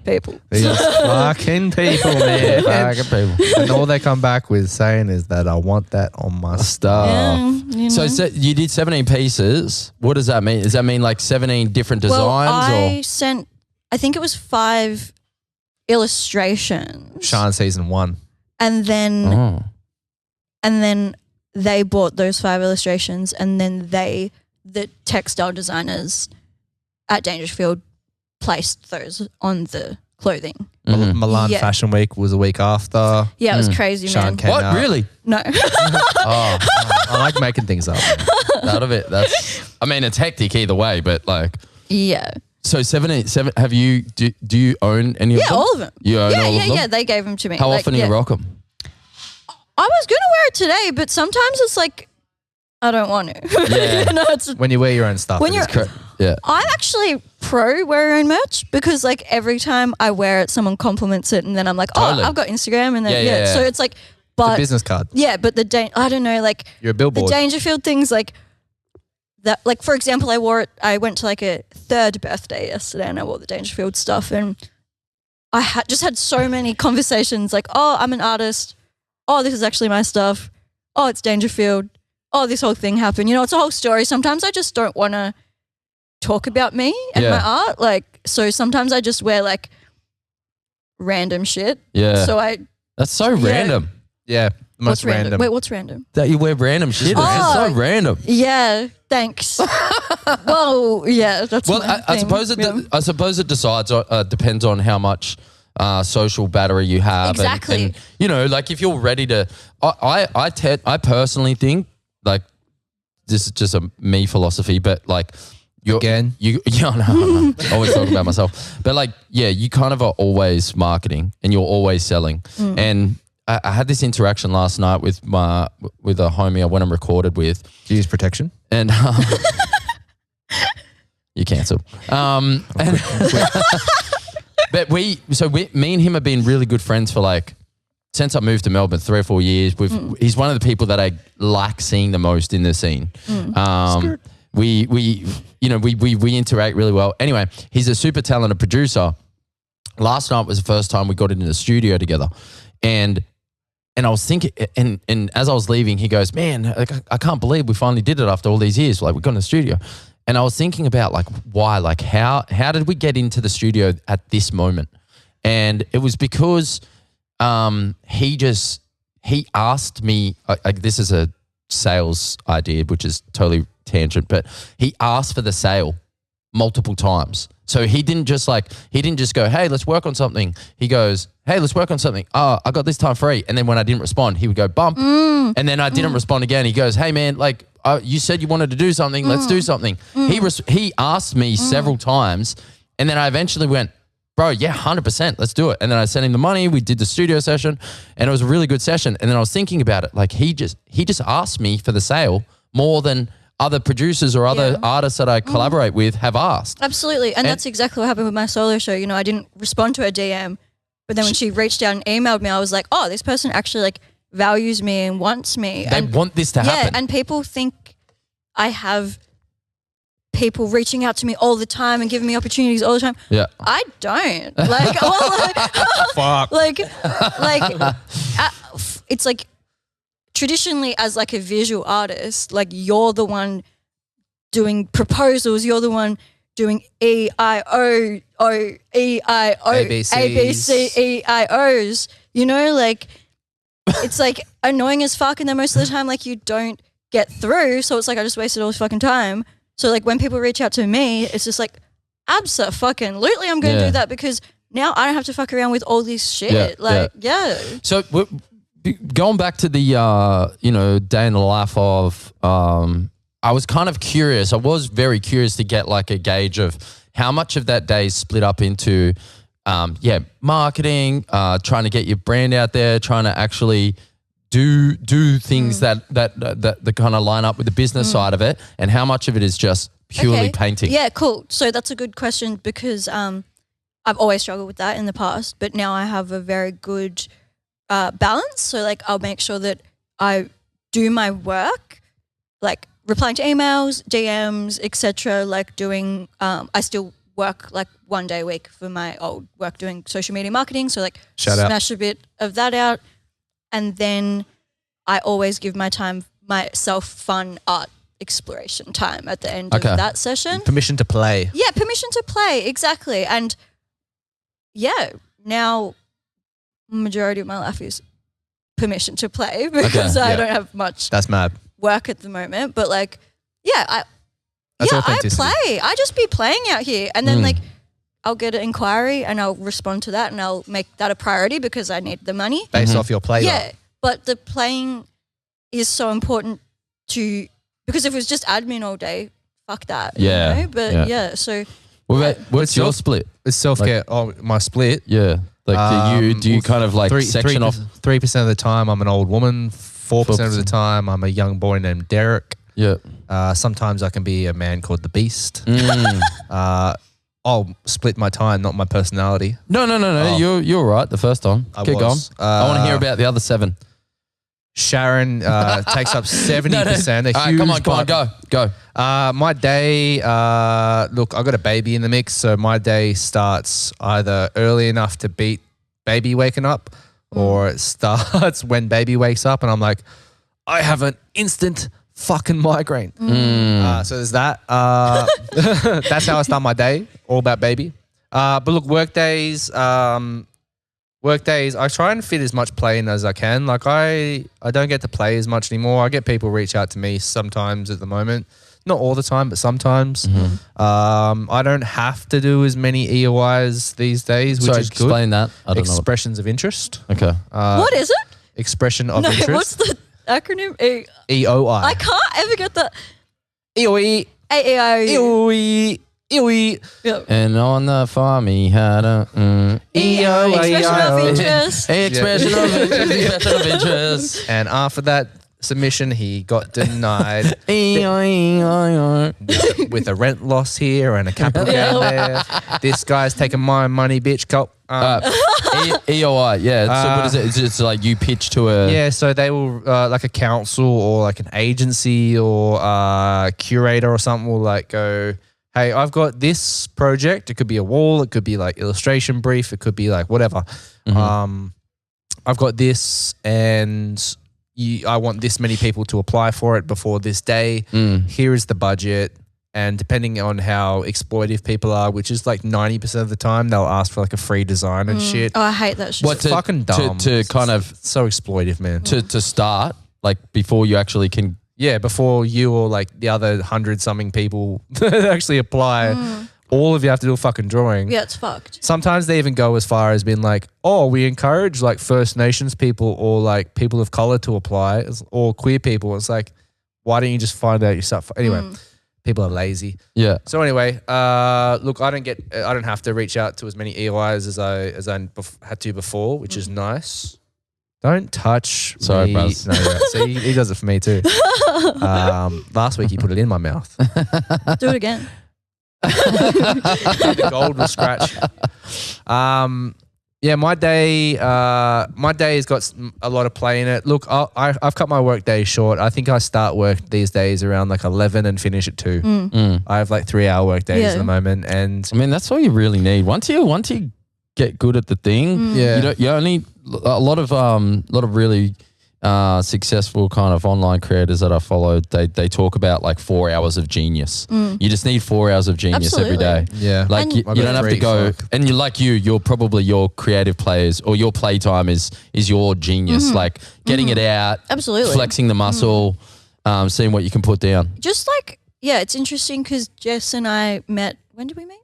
people. These fucking people, man. Fucking people. And all they come back with saying is that I want that on my stuff. Yeah, you know. So you did 17 pieces. What does that mean? Does that mean like 17 different designs? Well, I think it was 5 illustrations. Shan season 1. And then they bought those 5 illustrations, and then the textile designers at Dangerfield placed those on the clothing. Milan Fashion Week was a week after. Yeah, it was crazy, Shan man. came What? out. Really? No. I like making things up. Out of it. I mean, it's hectic either way, but like. Yeah. So 7 have you, do you own any of them? Yeah, all of them. You own all of them? Yeah, they gave them to me. How often do you rock them? I was going to wear it today, but sometimes it's like, I don't want to. Yeah. You know, it's, When you wear your own stuff. When it is you're- correct. Yeah. I'm actually pro wear your own merch because like every time I wear it, someone compliments it, and then I'm like, Totally. I've got Instagram, and then Yeah. So it's like, It's a but business card. yeah, but I don't know, like You're a the billboard. Dangerfield things, like that. Like for example, I wore it. I went to like a 3rd birthday yesterday, and I wore the Dangerfield stuff, and I just had so many conversations like, oh, I'm an artist. Oh, this is actually my stuff. Oh, it's Dangerfield. Oh, this whole thing happened. You know, it's a whole story. Sometimes I just don't want to talk about me and my art. Like, so sometimes I just wear like random shit. Yeah. So That's so random Yeah. The most what's random. Wait, what's random? that you wear random shit. Oh. It's so random. Yeah, thanks. Well, yeah, that's Well, my I thing. suppose it depends on how much social battery you have. Exactly. And, you know, like if you're ready to, I personally think like this is just a me philosophy, but like you're Again? no. Always talking about myself, but like you kind of are always marketing and you're always selling. And I had this interaction last night with a homie I went and recorded with. Do you use protection? And you cancelled. But me and him have been really good friends for like since I moved to Melbourne 3 or 4 years. He's one of the people that I like seeing the most in the scene. We interact really well. Anyway, he's a super talented producer. Last night was the first time we got into the studio together, and I was thinking, and as I was leaving, he goes, "Man, I can't believe we finally did it after all these years. Like we got in the studio." And I was thinking about like why, like how did we get into the studio at this moment? And it was because he asked me, like this is a sales idea, which is totally tangent, but he asked for the sale multiple times. So he didn't just go, hey, let's work on something. He goes, hey, let's work on something. Oh, I got this time free. And then when I didn't respond, he would go bump. And then I didn't respond again. He goes, hey man, like you said you wanted to do something. Let's do something. He asked me several times, and then I eventually went, bro, yeah, 100%, let's do it. And then I sent him the money. We did the studio session, and it was a really good session. And then I was thinking about it, like he just asked me for the sale more than other producers or other artists that I collaborate with have asked. Absolutely. And that's exactly what happened with my solo show. You know, I didn't respond to her DM, but then when she reached out and emailed me, I was like, oh, this person actually like values me and wants me. They want this to happen. Yeah, and people think I have people reaching out to me all the time and giving me opportunities all the time. Yeah. I don't. Like, Fuck. It's like traditionally as like a visual artist, like you're the one doing proposals, you're the one doing EIO, ABCEIOs, you know, like it's like annoying as fuck, and then most of the time like you don't get through, so it's like I just wasted all this fucking time. So like when people reach out to me, it's just like abso-fucking-lutely I'm going to do that, because now I don't have to fuck around with all this shit. So going back to the day in the life of I was kind of curious. I was very curious to get like a gauge of how much of that day is split up into marketing, trying to get your brand out there, trying to actually do things that kind of line up with the business side of it, and how much of it is just purely painting? Yeah, cool. So that's a good question because I've always struggled with that in the past, but now I have a very good balance. So like I'll make sure that I do my work, like replying to emails, DMs, etc. Like doing, I still work like 1 day a week for my old work doing social media marketing. So like smash a bit of that out. And then I always give myself fun art exploration time at the end of that session. Permission to play. Yeah, permission to play, exactly. And yeah, now majority of my life is permission to play because I don't have much That's mad. work at the moment. But like, I play. I just be playing out here, and then like I'll get an inquiry and I'll respond to that and I'll make that a priority because I need the money. Based off your play. Yeah, but the playing is so important because if it was just admin all day, fuck that. Yeah. You know? But so. What's your split? It's self-care. My split. Yeah. Like do you kind of like section off? 3% of the time I'm an old woman. 4% of the time I'm a young boy named Derek. Yeah. Sometimes I can be a man called the Beast. I'll split my time, not my personality. No. You're right. The first time. Keep going. I want to hear about the other 7. Sharon takes up 70%. Come on, go. My day, look, I got a baby in the mix, so my day starts either early enough to beat baby waking up, or it starts when baby wakes up, and I'm like, I have an instant fucking migraine. So there's that. That's how I start my day. All about baby. But look, work days, I try and fit as much play in as I can. Like I don't get to play as much anymore. I get people reach out to me sometimes at the moment. Not all the time, but sometimes. I don't have to do as many EOIs these days, which is good. Explain that. I don't Expressions of interest. Okay. What is it? Expression of interest. What's the acronym? EOI. I can't ever get that. EOI. EOI. EOI. Yep. And on the farm he had a Expression of interest. expression of interest. And after that submission, he got denied with a rent loss here and a capital down there. This guy's taking my money, bitch. EOI, yeah. So what is it? It's just like you pitch to a... Yeah, so they will, like a council or like an agency or a curator or something will like go, hey, I've got this project. It could be a wall. It could be like illustration brief. It could be like whatever. I've got this and... I want this many people to apply for it before this day. Here is the budget. And depending on how exploitive people are, which is like 90% of the time, they'll ask for like a free design and shit. Oh, I hate that shit. It's fucking dumb. To kind of... So exploitive, man. To start, like before you actually can... Yeah, before you or like the other 100-something people actually apply, all of you have to do a fucking drawing. Yeah, it's fucked. Sometimes they even go as far as being like, oh, we encourage like First Nations people or like people of color to apply or queer people. It's like, why don't you just find out yourself? Anyway, people are lazy. Yeah. So anyway, look, I don't have to reach out to as many EOIs as I had to before, which is nice. Don't touch Sorry, me. bros. No, yeah. See, he does it for me too. Last week he put it in my mouth. Do it again. The gold will scratch. Yeah, my day has got a lot of play in it. Look, I've cut my work day short. I think I start work these days around like 11 and finish at 2. I have like 3-hour work days at the moment, and I mean that's all you really need. Once you get good at the thing, you only a lot of really successful kind of online creators that I follow, they talk about like 4 hours of genius. You just need 4 hours of genius every day. Yeah. Like you don't have to go, and you're probably your creative players or your playtime is your genius. Like getting it out, absolutely, flexing the muscle, seeing what you can put down. Just like, yeah, it's interesting because Jess and I met, when did we meet?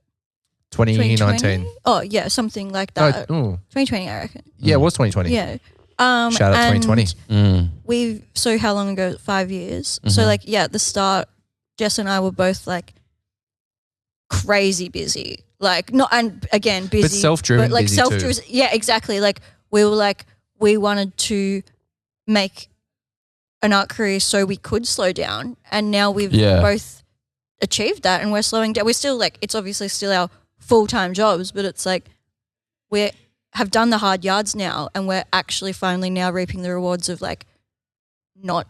2019. Oh yeah, something like that. 2020, I reckon. Yeah, it was 2020. Yeah. Shout out 2020. So how long ago? 5 years. So like, yeah, at the start, Jess and I were both like crazy busy. Like not, and again, busy. But self-driven, but like busy self-driven. too. Yeah, exactly. Like we were like, we wanted to make an art career so we could slow down, and now we've both achieved that and we're slowing down. We're still like, it's obviously still our full-time jobs, but it's like we have done the hard yards now, and we're actually finally now reaping the rewards of like not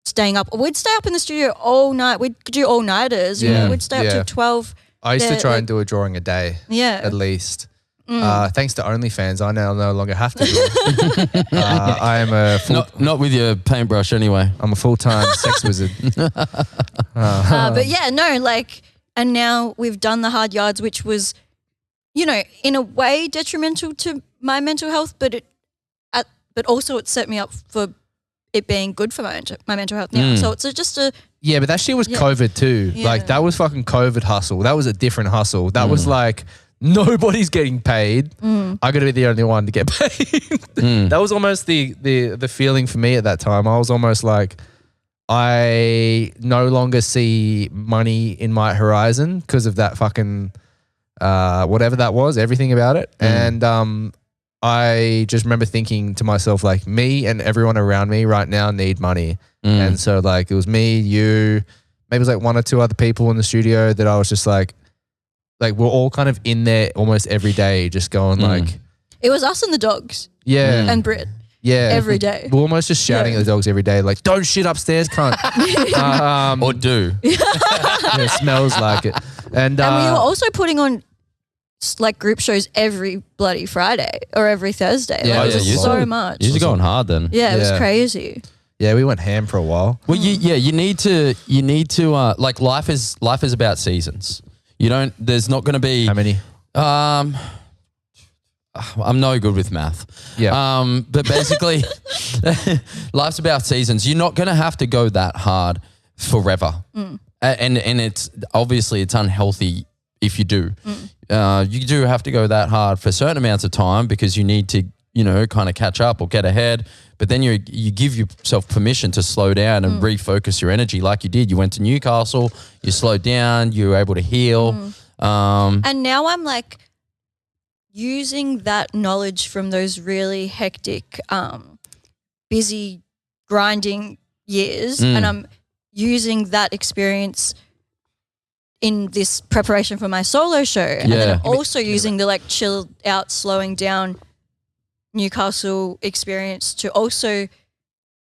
staying up. We'd stay up in the studio all night. We'd do all-nighters. You know, we'd stay up till 12. I used to try and do a drawing a day at least. Thanks to OnlyFans, I now no longer have to draw. I am a not with your paintbrush anyway. I'm a full-time sex wizard. But yeah, no, like, and now we've done the hard yards, which was, you know, in a way detrimental to my mental health, but also it set me up for it being good for my mental health now. So it's just a but that shit was COVID too. Yeah. Like that was fucking COVID hustle. That was a different hustle. That was like nobody's getting paid. I got to be the only one to get paid. That was almost the feeling for me at that time. I was almost like, I no longer see money in my horizon because of that fucking whatever that was, everything about it. And I just remember thinking to myself, like, me and everyone around me right now need money. And so like it was me, you, maybe it was like one or two other people in the studio that I was just like we're all kind of in there almost every day just going like. It was us and the dogs. Yeah. And Brit. Yeah. Every day. We're almost just shouting at the dogs every day, like, don't shit upstairs, cunt. Or do. It smells like it. And we were also putting on like group shows every bloody Friday or every Thursday. Yeah, like, it was yeah, so much. You're going hard then. Yeah, it was crazy. Yeah, we went ham for a while. Well, you need to like life is about seasons. There's not going to be How many? I'm no good with math. Yeah. But basically, life's about seasons. You're not going to have to go that hard forever. And it's obviously it's unhealthy if you do. You do have to go that hard for certain amounts of time because you need to, kind of catch up or get ahead. But then you give yourself permission to slow down and refocus your energy like you did. You went to Newcastle, you slowed down, you were able to heal. And now I'm like using that knowledge from those really hectic, busy, grinding years, and I'm using that experience in this preparation for my solo show. And then I'm also using the like chilled out, slowing down Newcastle experience to also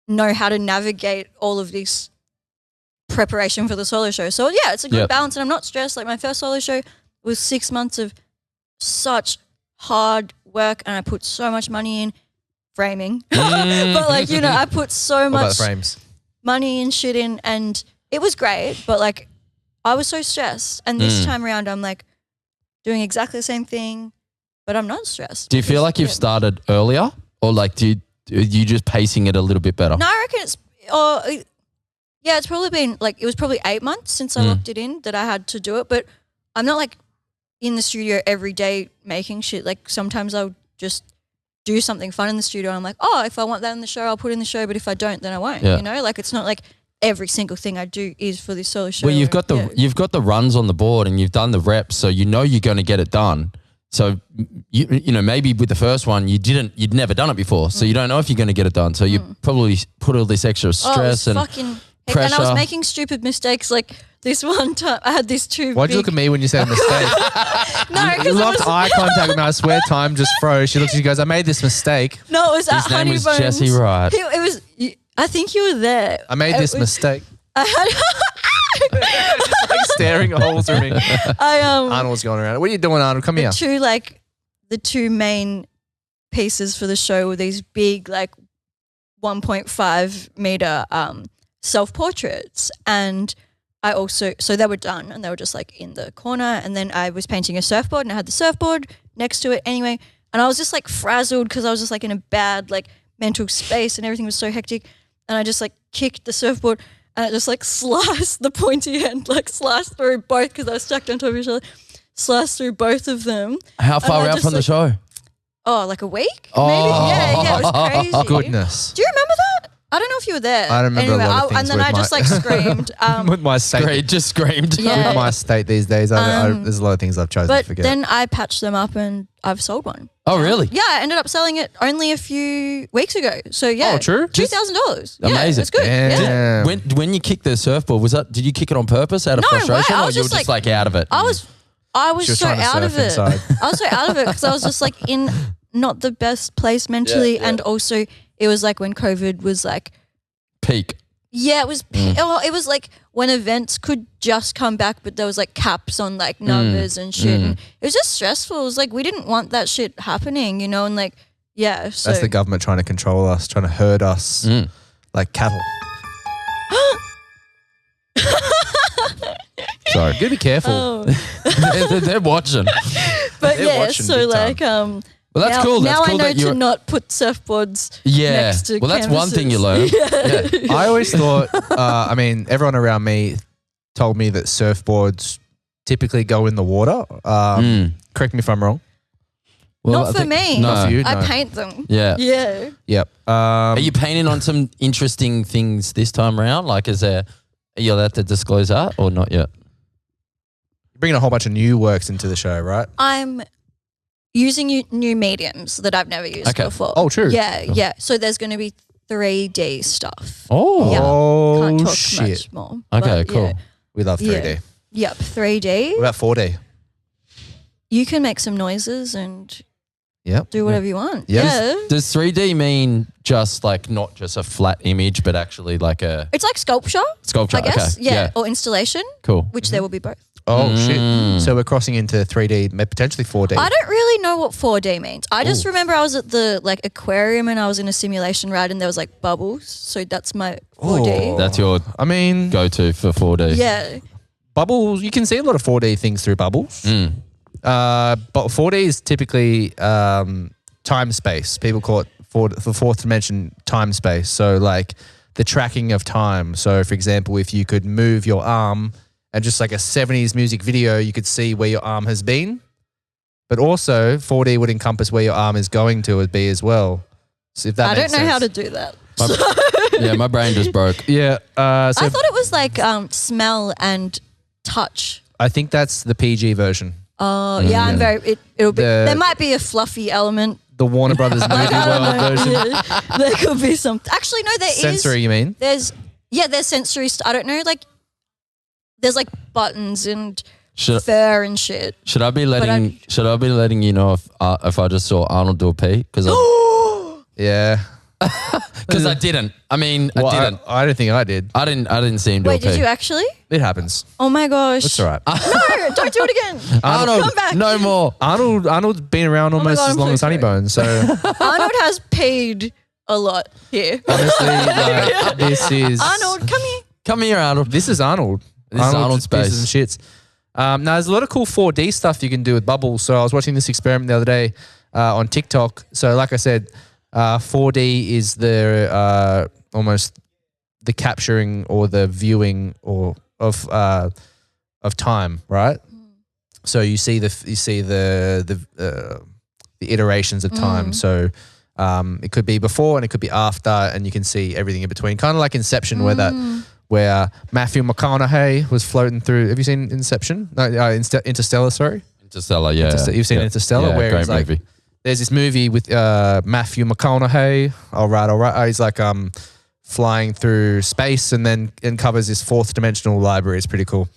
know how to navigate all of this preparation for the solo show. So yeah, it's a good balance and I'm not stressed. Like my first solo show was 6 months of such hard work and I put so much money in framing. But like, I put so much frames? money and shit in and it was great, but like I was so stressed. And this time around I'm like doing exactly the same thing, but I'm not stressed. Do you feel like you've started earlier or like are you just pacing it a little bit better? No, I reckon it's probably been like, it was probably 8 months since I locked it in that I had to do it, but I'm not like in the studio every day making shit. Like sometimes I'll just do something fun in the studio and I'm like, oh, if I want that in the show, I'll put it in the show, but if I don't, then I won't, like it's not like every single thing I do is for this solo show. Well, you've got the runs on the board and you've done the reps, so you're going to get it done. So maybe with the first one you'd never done it before, so you don't know if you're going to get it done. So you probably put all this extra stress and fucking pressure. And I was making stupid mistakes. Like this one time, I had this too. Why'd you look at me when you said a mistake? No, you lost eye contact and I swear time just froze. She looks at you, goes, I made this mistake. No, it was His name was Honeybones. Jesse Wright. It was. I think you were there. I made this mistake. I had. Just like staring at holes through me. Arnold's going around. What are you doing, Arnold? Come here. The two main pieces for the show were these big, like 1.5 meter self-portraits. And I also, so they were done and they were just like in the corner. And then I was painting a surfboard and I had the surfboard next to it anyway. And I was just like frazzled because I was just like in a bad like mental space and everything was so hectic. And I just like kicked the surfboard and it just like sliced the pointy end, like sliced through both because I was stacked on top of each other. Sliced through both of them. How far out from the show? Oh, like a week? Oh. Maybe? Yeah, it was crazy. Goodness. Do you remember that? I don't know if you were there. I remember a lot of things and then with I just my- like screamed. With my state, Great, just screamed. Yeah. with my state these days, there's a lot of things I've chosen to But forget. then I patched them up and I've sold one. Oh, really? Yeah, I ended up selling it only a few weeks ago. So yeah, Oh, true? $2,000. Yeah, Amazing. it's good. Damn. Yeah. When you kicked the surfboard, did you kick it on purpose out of No way, frustration, I or was you were just just like- like out of it? I was She was so trying to out of surf it. inside. I was so out of it because I was just like in not the best place mentally, Yeah, yeah. and also it was like when COVID was like. Peak. Yeah, it was. It was like when events could just come back, but there was like caps on like numbers and shit. And it was just stressful. It was like we didn't want that shit happening, you know. And like, yeah, so That's the government trying to control us, trying to herd us like cattle. Sorry, gotta be careful. Oh. they're watching. But They're yeah, watching so big time. like, Well, that's now, cool. That's now cool I know that you're. to not put surfboards. Yeah. next to Well, that's one thing you learn. canvases. Yeah. I always thought, I mean, everyone around me told me that surfboards typically go in the water. Correct me if I'm wrong. Well, Not I for think- me. No. Not for you? I No. paint them. Yeah. Yeah. Yep. Are you painting on some interesting things this time around? Like, are you allowed to disclose that or not yet? bringing a whole bunch of new works into the show, right? I'm using new mediums that I've never used Okay. before. Oh, true. Yeah, yeah. So there's going to be 3D stuff. Oh. Yeah. Oh, Can't talk shit. much more. Okay, but cool. yeah. We love 3D. Yeah. Yep, 3D. What about 4D? You can make some noises and Yep. do whatever you want. Yeah. Yeah. Does 3D mean just like not just a flat image, but actually like a It's like sculpture, sculpture? I guess. Okay. Yeah. Or installation, Cool. which there will be both. Oh, shit. So we're crossing into 3D, potentially 4D. I don't really know what 4D means. I just remember I was at the like aquarium and I was in a simulation ride and there was like bubbles. So that's my 4D. Oh. That's your I mean, go-to for 4D. Yeah. bubbles, you can see a lot of 4D things through bubbles. Mm. But 4D is typically time space. People call it the fourth dimension time space. So like the tracking of time. So for example, if you could move your arm and just like a 70s music video, you could see where your arm has been. But also 4D would encompass where your arm is going to be as well. So if that I don't makes know how to sense. do that. Yeah, my brain just broke. Yeah. So I thought it was like smell and touch. I think that's the PG version. Oh, yeah, I'm very. It'll be. The- There might be a fluffy element. The Warner Brothers Movie I don't World know. version. Yeah, there could be some. Actually, no, there is. Sensory, you mean? There's sensory. I don't know. Like, there's like buttons and Should, fur and shit. should I be letting you know if I just saw Arnold do a pee? Because Yeah. I didn't. I mean, Well, I didn't. I don't think I did. I didn't see him do Wait, a pee. did you actually? It happens. Oh my gosh! It's all right. No, don't do it again. Arnold, come back. no more. Arnold's been around almost God, as I'm long so as sorry. Honeybone, so Arnold has paid a lot here. honestly, like, this is Arnold, come here. Come here, Arnold. This is Arnold. This is Arnold's pisses and space. shits. Now there's a lot of cool 4D stuff you can do with bubbles. So I was watching this experiment the other day on TikTok. So like I said, 4D is the almost the capturing or the viewing or of time, right? So you see the iterations of time. So it could be before and it could be after, and you can see everything in between. Kind of like Inception, where Matthew McConaughey was floating through. Have you seen Inception? No, Interstellar. Sorry, Interstellar, yeah. You've seen Interstellar, Yeah, where great it's like movie. there's this movie with Matthew McConaughey. All right. He's like flying through space and then covers this fourth dimensional library. It's pretty cool.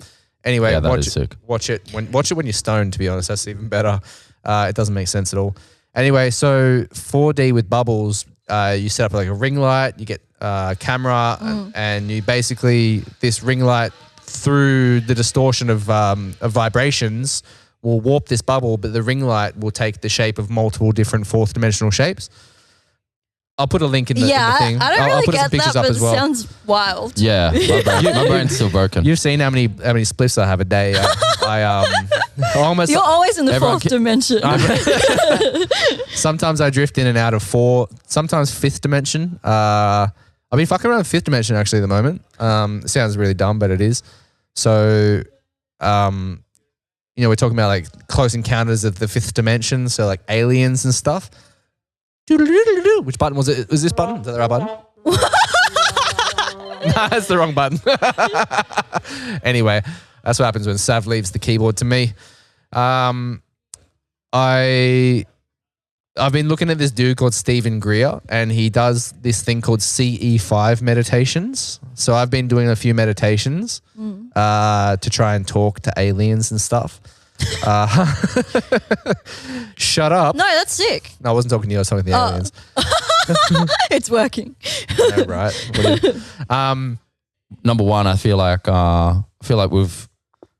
Anyway, Yeah, that watch is it. sick. Watch it when you're stoned. To be honest, that's even better. It doesn't make sense at all. Anyway, so 4D with bubbles, you set up like a ring light. You get a camera, and you basically this ring light through the distortion of vibrations will warp this bubble, but the ring light will take the shape of multiple different fourth dimensional shapes. I'll put a link in the, in the thing. I don't I'll really put some get pictures that, up but as it well. sounds wild. Yeah, my brain's still broken. You've seen how many spliffs I have a day. I almost You're always in the Everyone fourth dimension. sometimes I drift in and out of sometimes fifth dimension. I've been fucking around with fifth dimension actually at the moment. It sounds really dumb, but it is. So, we're talking about like close encounters of the fifth dimension. So like aliens and stuff. Which button was it? Was this button? Is that the right button? That's the wrong button. Anyway, that's what happens when Sav leaves the keyboard to me. I've been looking at this dude called Stephen Greer, and he does this thing called CE5 meditations. So I've been doing a few meditations to try and talk to aliens and stuff. Shut up. No, that's sick. No, I wasn't talking to you. I was talking to the aliens. It's working. Yeah, right. Number one, I feel like we've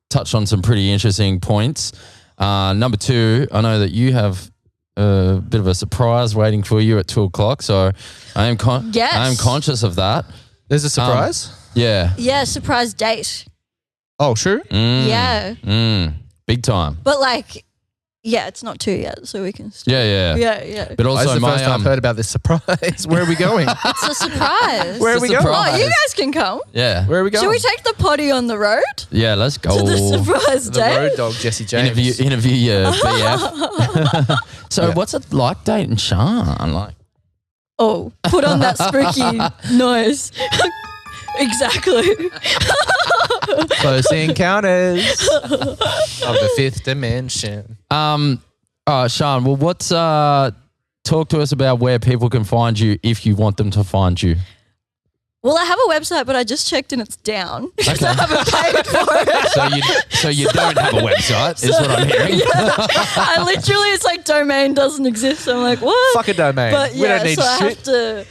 touched on some pretty interesting points. Number two, I know that you have a bit of a surprise waiting for you at 2:00, so I am conscious of that. There's a surprise? Yeah. Yeah, surprise date. Oh, sure. Yeah. Big time. But like, yeah, it's not 2 yet, so we can still. Yeah. Yeah. But also, This is the first time I've heard about this surprise. Where are we going? It's a surprise. Where are we going? surprise. Oh, you guys can come. Yeah. Where are we going? Should we take the potty on the road Yeah, let's go. to the surprise the date? road dog, Jesse James. Interview your BF. So Yeah. what's it like dating Shan? Like, Oh, put on that spooky noise. Exactly. Close encounters of the fifth dimension. Shan, well, what's talk to us about where people can find you if you want them to find you. Well, I have a website, but I just checked and it's down because I haven't paid for it. So you don't have a website, is what I'm hearing. I literally, it's like domain doesn't exist. So I'm like, what? Fuck a domain. But We don't need so I shit. have to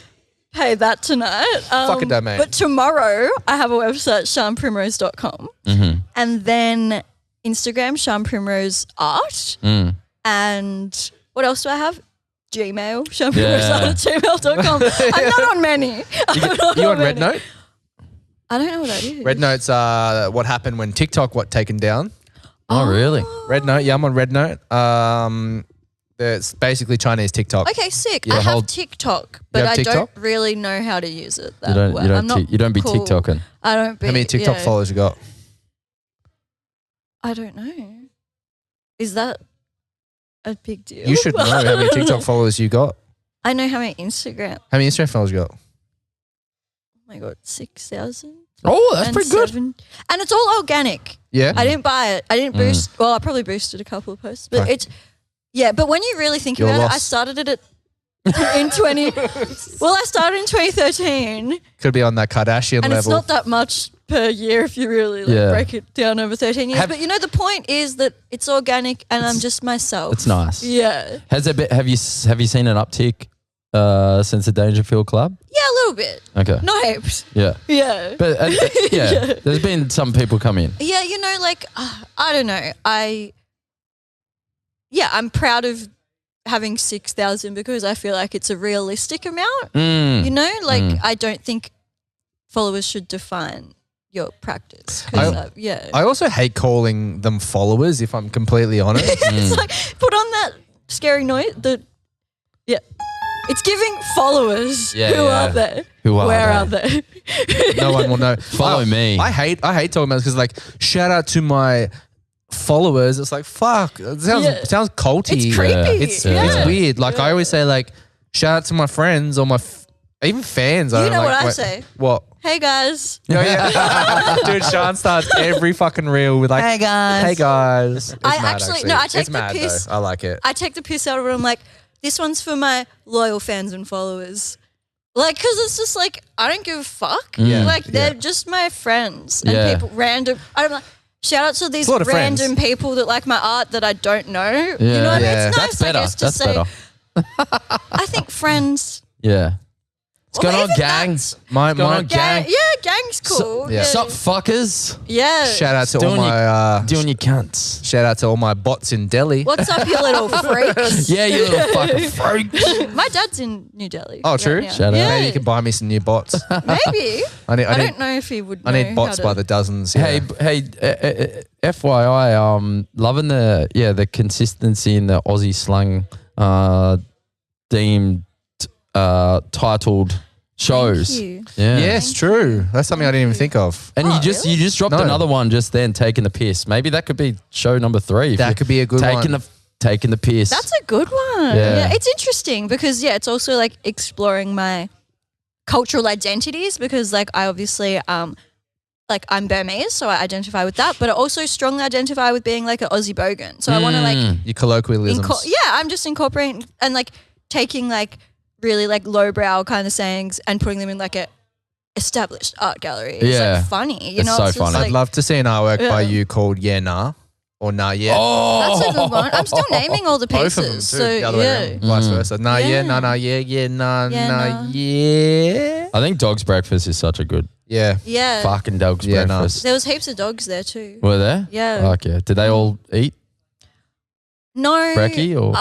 pay that tonight. Fuck a domain. But tomorrow I have a website, shanprimrose.com. Mm-hmm. And then Instagram, Shan Primrose Art. Mm. And what else do I have? Gmail, Yeah. shanprimroseart@gmail.com. I'm not on many. You on Red Note? I don't know what that is. Red Note's what happened when TikTok got taken down. Oh, really? Red Note, yeah, I'm on Red Note. It's basically Chinese TikTok. Okay, sick. Yeah, I have hold- TikTok, but have I TikTok? don't really know how to use it that You don't, well. you I'm not don't, you don't be cool. TikToking. I don't be. How many TikTok yeah. followers you got? I don't know. Is that a big deal? You should know how many TikTok followers you got. I know how many Instagram. How many Instagram followers you got? Oh my god, 6,000. Oh, that's and pretty good. 7 and it's all organic. Yeah. I didn't buy it. I didn't boost. Well, I probably boosted a couple of posts, but Okay. it's But when you really think You're about it, I lost. started it in 20. Well, I started in 2013, Could be on that Kardashian and level. it's not that much per year if you really Yeah. break it down over 13 years. Have- But the point is that it's organic, and I'm just myself. It's nice. Yeah, Has there been, have you seen an uptick since the Dangerfield Club? yeah, a little bit. Okay. Not heaps. Yeah. Yeah. But yeah, there's been some people come in. Yeah, I don't know. I'm proud of having 6,000 because I feel like it's a realistic amount. Mm. I don't think followers should define your practice. I also hate calling them followers, if I'm completely honest. It's like, put on that scary noise. It's giving followers. Yeah, Who yeah. are they? Who are Where they? are they? No one will know. Follow me. I hate talking about this because shout out to my followers. It's like, fuck. It sounds culty. It's creepy. It's weird. I always say shout out to my friends or even fans. You know what I say? What? Hey guys. Oh, yeah. Dude, Sean starts every fucking reel with Hey guys. Hey guys. It's I mad, actually- no, I take it's the mad, piss. though. I like it. I take the piss out of it. I'm like, this one's for my loyal fans and followers. Because it's just I don't give a fuck. Yeah. They're just my friends and Yeah. people, random. I'm like, shout out to these a lot of random friends. people that like my art that I don't know. You Yeah. know what I mean? Yeah. It's nice, That's better. I guess, to That's say. better. I think friends. Yeah. What's Well, going on, even gang? that's- My going on, Gang, gang? gang's cool. yeah. Sup, fuckers? Yeah. Shout out to all Doing my Doing your cunts. shout out to all my bots in Delhi. What's up, you little freaks? Yeah, you little fucking freaks. My dad's in New Delhi. Oh, true. now. Shout out. Yeah. Maybe you could buy me some new bots. Maybe. I need don't know if he would know I need bots how by to- the dozens. Yeah. Hey, FYI, loving the consistency in the Aussie slang themed titled shows. Thank you. Yeah. Yes, true. That's something I didn't even think of. And Oh, you just dropped No. another one just then, taking the piss. Maybe that could be show number 3. if That you're could be a good taking one. taking the piss. That's a good one. Yeah. Yeah, it's interesting because it's also exploring my cultural identities because like I obviously like I'm Burmese, so I identify with that, but I also strongly identify with being like an Aussie bogan. So I want to like Your colloquialisms. I'm just incorporating and like taking like really like lowbrow kind of sayings and putting them in like a established art gallery. It's like funny, you It's know. so it's just funny. I'd like, love to see an artwork by you called Yeah Nah or Nah Yeah. Oh, that's a good one. I'm still naming all the pieces. Both of them too. So The other way around, vice versa. Nah Yeah, nah, nah, yeah, yeah, nah, Yeah, nah, nah. yeah. I think Dog's Breakfast is such a good Yeah. yeah. fucking Dog's Yeah, no. Breakfast. There was heaps of dogs there too. Were there? Yeah. Fuck yeah. Did they all eat No. brekkie or?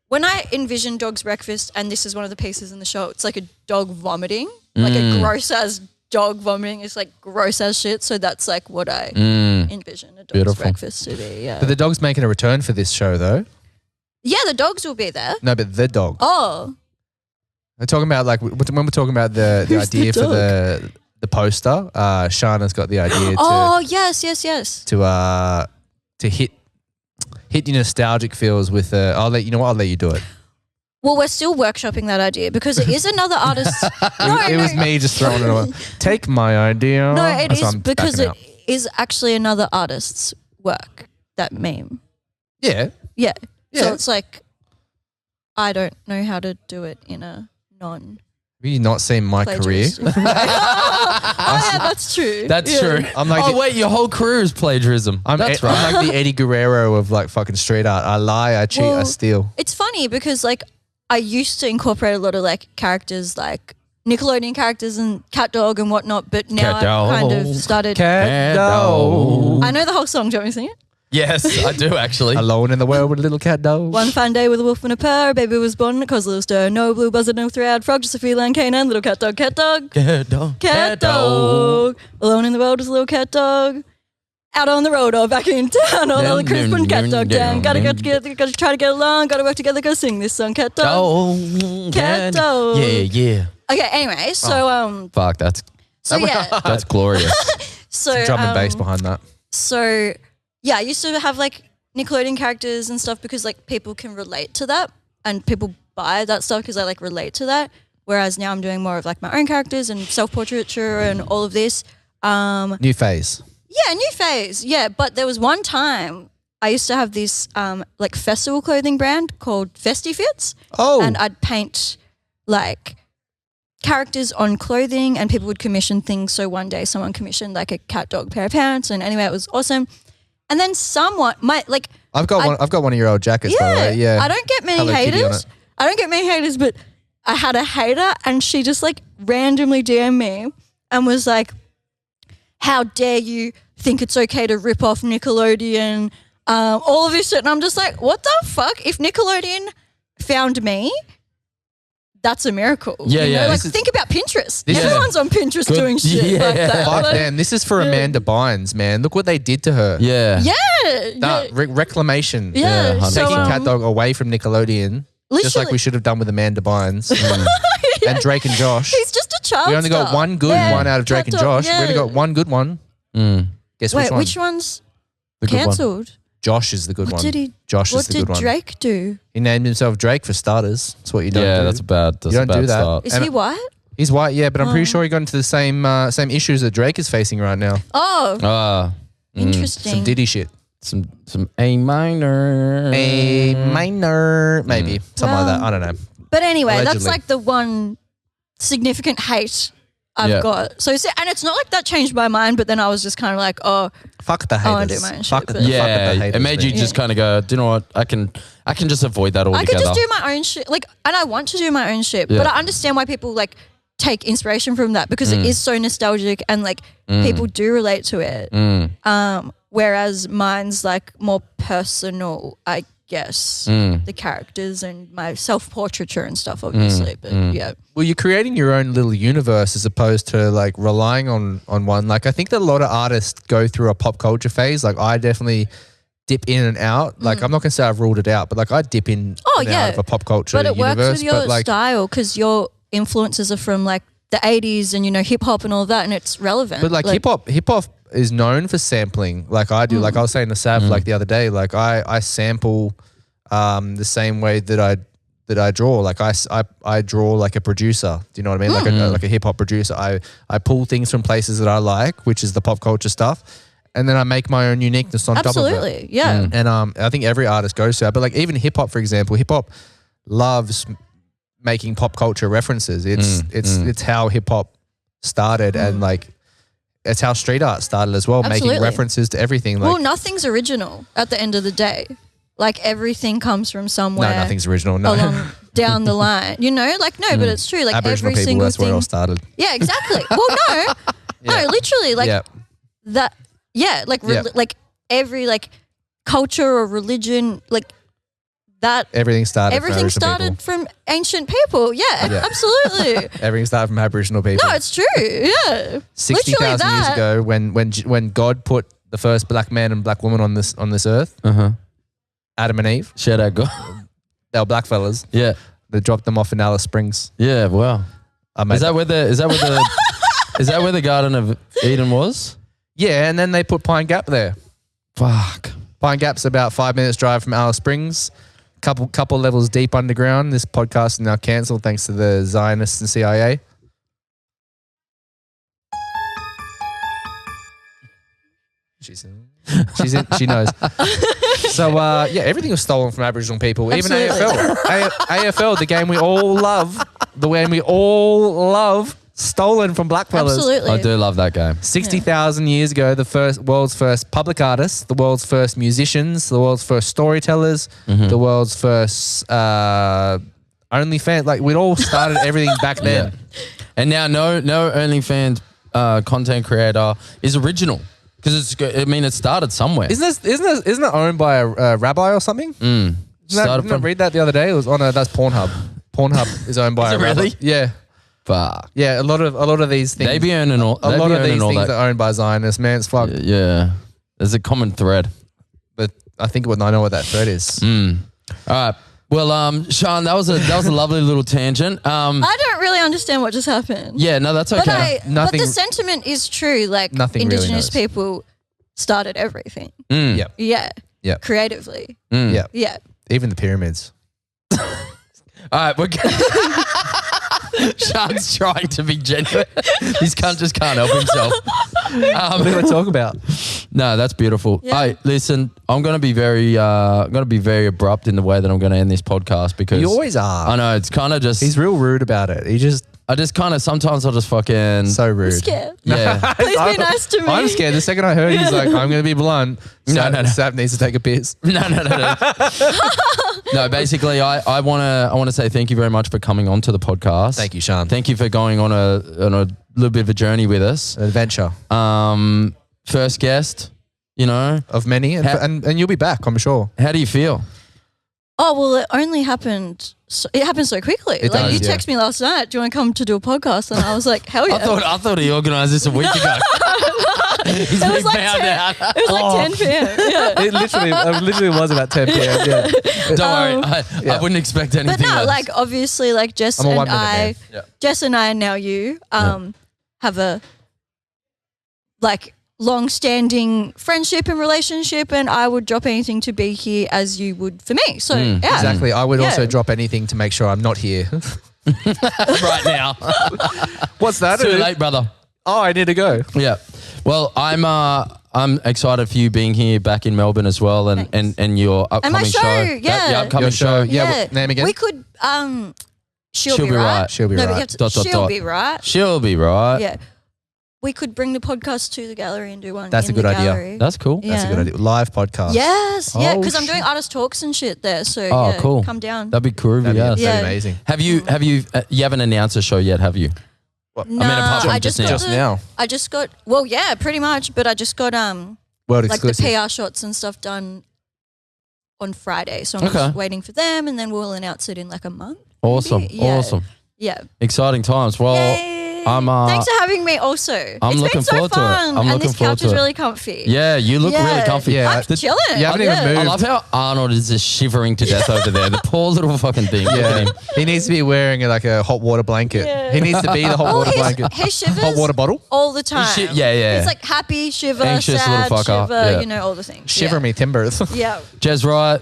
When I envision Dog's Breakfast, and this is one of the pieces in the show, it's like a dog vomiting, like a gross ass dog vomiting. It's like gross as shit. So that's like what I envision a dog's Beautiful. breakfast to be. Yeah. But the dog's making a return for this show though. Yeah, the dogs will be there. No, but the dog. Oh. We're talking about like when we're talking about the Who's the idea for dog? the poster. Shan has got the idea Oh, yes. to hit your nostalgic feels with. I'll let you do it. Well, we're still workshopping that idea because it is another artist. It was me just throwing it away. Take my idea. No, it That's why is I'm because backing it out. is actually another artist's work, that meme. Yeah. Yeah. So Yeah. it's like, I don't know how to do it in a non Have you not seen my career? plagiaristic way. Oh, yeah, that's true. That's Yeah. true. I'm like oh the- wait, your whole career is plagiarism. That's right. I'm like the Eddie Guerrero of like fucking street art. I lie, I cheat, I Well, steal. It's funny because like I used to incorporate a lot of like characters like Nickelodeon characters and Cat Dog and whatnot, but now Cat I've kind Dog. of started. Cat dog. I know the whole song. Do you want me to sing it? Yes, I do actually. Alone in the world with a little cat dog. One fine day with a wolf and a purr, a baby was born, caused a little stir. No blue buzzard, no three-eyed frog, just a feline canine, little cat dog, cat dog. Cat dog. Cat dog. Alone in the world is a little cat dog. Out on the road or back in town, all the crews putting cat dog down. Gotta get together, gotta try to get along, gotta work together, gotta sing this song, cat dog. Dog. Cat dog. Yeah. Okay, anyway, so Fuck, that's yeah, that's glorious. so Drum and bass behind that. So yeah, I used to have like Nickelodeon characters and stuff because like people can relate to that and people buy that stuff because I like relate to that. Whereas now I'm doing more of like my own characters and self-portraiture and all of this. New phase. Yeah, new phase. Yeah, but there was one time I used to have this like festival clothing brand called FestiFits. Oh. And I'd paint like characters on clothing and people would commission things. So one day someone commissioned like a cat dog pair of pants and anyway, it was awesome. And then someone I've got one of your old jackets by the way. Yeah. I don't get many Hello Kitty on haters. it. I don't get many haters, but I had a hater and she just like randomly DM'd me and was like, how dare you think it's okay to rip off Nickelodeon, all of this shit. And I'm just like, what the fuck? If Nickelodeon found me, that's a miracle. Yeah, you know? yeah. Like think about Pinterest. This is- Everyone's on Pinterest Good- doing shit yeah. like that. Fuck Like, them. This is for Amanda Bynes, man. Look what they did to her. Yeah. yeah. That reclamation. Yeah. Yeah, So, Taking Cat Dog away from Nickelodeon. Just like we should have done with Amanda Bynes and Drake and Josh. He's just a child We only got star. one good Yeah, one out of Drake Cat and Dog, Josh. We only yeah. got one good one. Guess Wait, which one? which one's The good one. cancelled? Josh is the good What one. did he? Josh What is the did good one. Drake do? He named himself Drake for starters. That's what you don't Yeah, do. that's a bad. That's You a don't do bad that. start. Is And he white? He's white, yeah, but I'm pretty sure he got into the same issues that Drake is facing right now. Oh, interesting. Some Diddy shit. Some A minor. A minor, maybe something like that. I don't know. But anyway, that's Allegedly. like the one significant hate I've Yeah. got. So, and it's not like that changed my mind, but then I was just kind of like, oh, Fuck the I wanna haters. do my own Fuck shit, the, but- fuck Yeah, the haters, it made you man. just kind of go. Do you know what? I can just avoid that I altogether. could just do my own shit. Like, and I want to do my own shit, Yeah. but I understand why people like take inspiration from that because it is so nostalgic and like people do relate to it. Whereas mine's like more personal, I guess, the characters and my self-portraiture and stuff, obviously. But yeah. Well, you're creating your own little universe as opposed to like relying on one. Like I think that a lot of artists go through a pop culture phase. Like I definitely dip in and out. Like I'm not gonna say I've ruled it out, but like I dip in and out of a pop culture But it universe. works with your but like style because your influences are from like the 80s and, you know, hip hop and all that, and it's relevant. But like hip hop is known for sampling. Like I do. Like I was saying to Sav like the other day. Like I sample the same way that I that I draw. Like I draw like a producer. Do you know what I mean? Like a hip hop producer. I pull things from places that I like, which is the pop culture stuff, and then I make my own uniqueness on top of it. Absolutely, yeah. And I think every artist goes to that. But like even hip hop, for example, hip hop loves making pop culture references. It's how hip hop started, and like it's how street art started as well, Absolutely. making references to everything. Like, Well, nothing's original at the end of the day. Like everything comes from somewhere. no, nothing's original. No, Along down the line, but it's true. Like Aboriginal every people. single That's where it thing. all started. Yeah, exactly. Well, no, literally, like Yeah. that. Yeah, like Yeah. like every like culture or religion, like that. Everything started. Everything started from ancient people. Yeah, absolutely. Everything started from Aboriginal people. No, it's true. Yeah, 60,000 years that. ago, when God put the first black man and black woman on this earth, Adam and Eve, Shout out God. they were black fellas. Yeah. They dropped them off in Alice Springs. Yeah. Wow. Is that where the Garden of Eden was? Yeah, and then they put Pine Gap there. Fuck. Pine Gap's about 5 minutes drive from Alice Springs. Couple levels deep underground. This podcast is now cancelled thanks to the Zionists and CIA. She knows. So yeah, everything was stolen from Aboriginal people. Absolutely. Even AFL. AFL, the game we all love, stolen from black fellas. Absolutely. I do love that game. 60,000 years ago, the world's first public artists, the world's first musicians, the world's first storytellers, the world's first OnlyFans. Like we'd all started everything back then. Yeah. And now no OnlyFans content creator is original because it started somewhere. Isn't it owned by a rabbi or something? Didn't I read that the other day? It was on that's Pornhub. Pornhub is owned by Is a it rabbi. really? Yeah. Fuck. Yeah, a lot of these things. They be earning all. a lot of these things that. are owned by Zionists. Man, it's fucked. Yeah. There's a common thread. But I think I know what that thread is. All right. Well, Shan, that was a lovely little tangent. I don't really understand what just happened. Yeah, no, that's okay. But the sentiment is true. Like Nothing really Indigenous knows. people started everything. Yep. Yeah. Yep. Creatively. Yep. Yeah. Even the pyramids. All right, we're Shan's trying to be genuine. Just can't help himself. What do we talk about? No, that's beautiful. Yeah. Hey, listen, I'm going to be very abrupt in the way that I'm going to end this podcast because You always are. I know it's kind of just. He's real rude about it. I just kind of sometimes I'll just fucking. So rude. I'm scared. Yeah. Please be nice to me. I'm scared. The second I heard he's like, I'm going to be blunt. No. Sap needs to take a piss. No. No, basically, I want to say thank you very much for coming on to the podcast. Thank you, Shan. Thank you for going on a little bit of a journey with us. An adventure First guest, of many, and you'll be back, I'm sure. How do you feel? Oh, well, it only happened. It happened so quickly. It does, you yeah. texted me last night. Do you want to come to do a podcast? And I was like, hell yeah. I thought he organised this a week ago. He's been was like found 10 out. It was like 10 p.m. Yeah. It literally was about 10 p.m. Yeah. Don't worry, I wouldn't expect anything But no, less. like obviously, like Jess I'm a and 1 minute I, man. Yeah. Jess and I, and now you, have a like long-standing friendship and relationship, and I would drop anything to be here as you would for me. So yeah, Exactly. I would Yeah. also drop anything to make sure I'm not here. right now. What's that? Too late, brother. Oh, I need to go. Yeah. Well, I'm excited for you being here back in Melbourne as well, and your upcoming and my show, yeah, Your upcoming Your show. Yeah. Yeah. Name again? We could she'll be be right. right. She'll be no, right. But you have to, Dot, dot, she'll dot. be right. She'll be right. Yeah. We could bring the podcast to the gallery and do one. That's in a good the idea. gallery. That's cool. That's a Yeah. good idea. Live podcast. Yes, yeah, Oh, because I'm shit. doing artist talks and shit there. So Oh, yeah, cool. come down. That'd be cool. That'd Yes. be Yeah. amazing. Have you you haven't announced a show yet, have you? No, apart from I just just now. got Just now. I just got yeah, pretty much. But I just got World like the exclusive. PR shots and stuff done on Friday. So I'm Okay. just waiting for them, and then we'll announce it in like a month. Awesome. maybe. Yeah. Awesome. Yeah. Exciting times. Well, Yay. I'm, Thanks for having me. Also, I'm it's looking been so forward to it. fun, I'm and looking this forward couch to is it. really comfy. yeah, you look Yeah. really comfy. Yeah. I'm chilling. You haven't even moved. I love how Arnold is just shivering to death over there. The poor little fucking thing. Look at Yeah. him. He needs to be wearing like a hot water blanket. Yeah. He needs to be the hot Oh, water blanket. he shivers Hot water bottle. all the time. Yeah. He's like happy, shiver, Anxious sad, little fucker. shiver, Yeah. all the things. Shiver yeah. me timbers. Yeah. Jez Wright,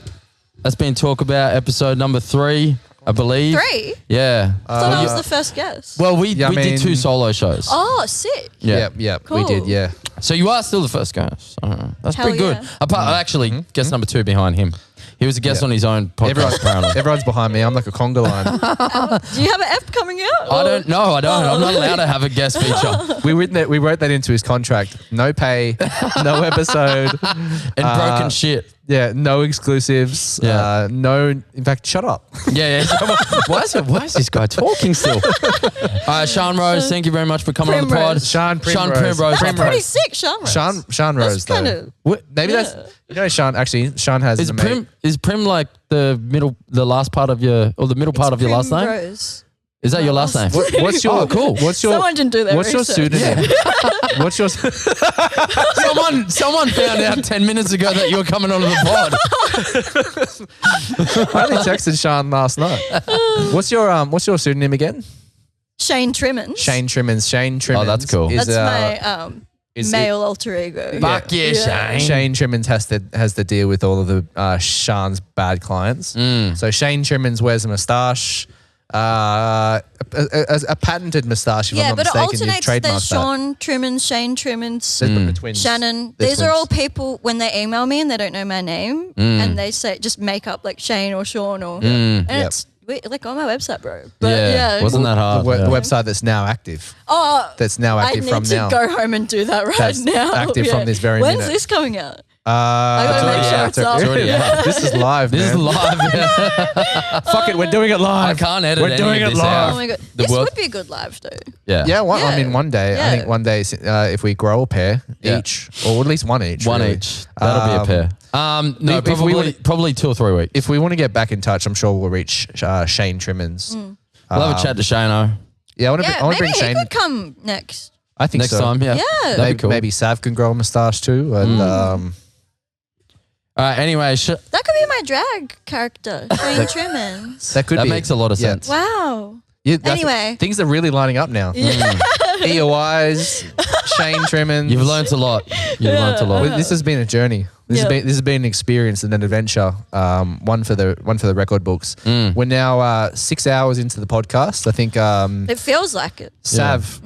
that's been Talk About episode number 3. I believe. 3? Yeah. I thought I was the first guest. Well, we Yeah, I did mean- 2 solo shows. Oh, sick. Yeah. Yep. Cool. We did. Yeah. So you are still the first guest. That's Hell pretty good. yeah. Apart, actually, guest number 2 behind him. He was a guest on his own podcast. Apparently. Everyone's behind me. I'm like a conga line. Do you have an app coming out? I don't know. I don't. I'm not allowed to have a guest feature. We wrote that into his contract. No pay, no episode, And broken shit. yeah, no exclusives. Yeah. No. In fact, shut up. Yeah. Why is this guy talking still? Shan Rose, thank you very much for coming on the pod. Primrose. Shan Primrose. Primrose. That's pretty sick, Sean. Sean Rose. That's kind though. of. What- Maybe Yeah. that's Sean. Actually, Sean has Is Prim like the last part of your, or the middle part of your last name? Primrose. Is that your last name? What's your Oh, cool. What's your Someone didn't do that What's your research. pseudonym? What's your Someone found out 10 minutes ago that you were coming onto the pod. I only texted Sean last night. What's your pseudonym again? Shane Trimmins. Shane Trimmins. Shane Trimmins. Oh, that's cool. Is, That's my is male alter ego. Fuck yeah, Shane. Shane Trimmins has to deal with all of the Sean's bad clients. Mm. So Shane Trimmins wears a moustache, a patented moustache. If Yeah, I'm not but it mistaken, you've alternates. There's trademarked that. Sean Trimmins, Shane Trimmins, The twins. Shannon. They're These are all twins. people when they email me and they don't know my name and they say just make up like Shane or Sean or and Yep. it's like on my website, bro. But Yeah, wasn't that hard? The Yeah. website that's now active. Oh, That's now I active need from to now. go home and do that right That's now. active from this very When's minute. this coming out? I gotta make sure it's up. already out. This is live. This is man. live. Yeah. Fuck it, we're doing it live. I can't edit We're any doing of it this live. out. Oh my god, The this world- would be a good live though. Yeah. Yeah, I mean, Yeah. one day. I Yeah. think one day, if we grow a pair Yeah. each, or at least one each. One really. each. That'll be a pair. No, if we probably 2 or 3 weeks. If we want to get back in touch, I'm sure we'll reach Shane Trimmins. We'll have a chat to Shano Yeah, I want to Yeah, bring maybe he Shane. could come next. I think next so. time. Yeah. Yeah. That'd be cool. Maybe Sav can grow a moustache too. And All right. Anyway, That could be my drag character, Shane Trimmins. that could that be. makes a lot of Yeah. sense. Wow. Yeah, that's- Anyway. things are really lining up now. EOIs, Shane Trimmins. You've learnt a lot. You've learnt a lot. Well, this has been a journey. This Yeah. has been an experience and an adventure. One for the record books. We're now 6 hours into the podcast. I think It feels like it. Sav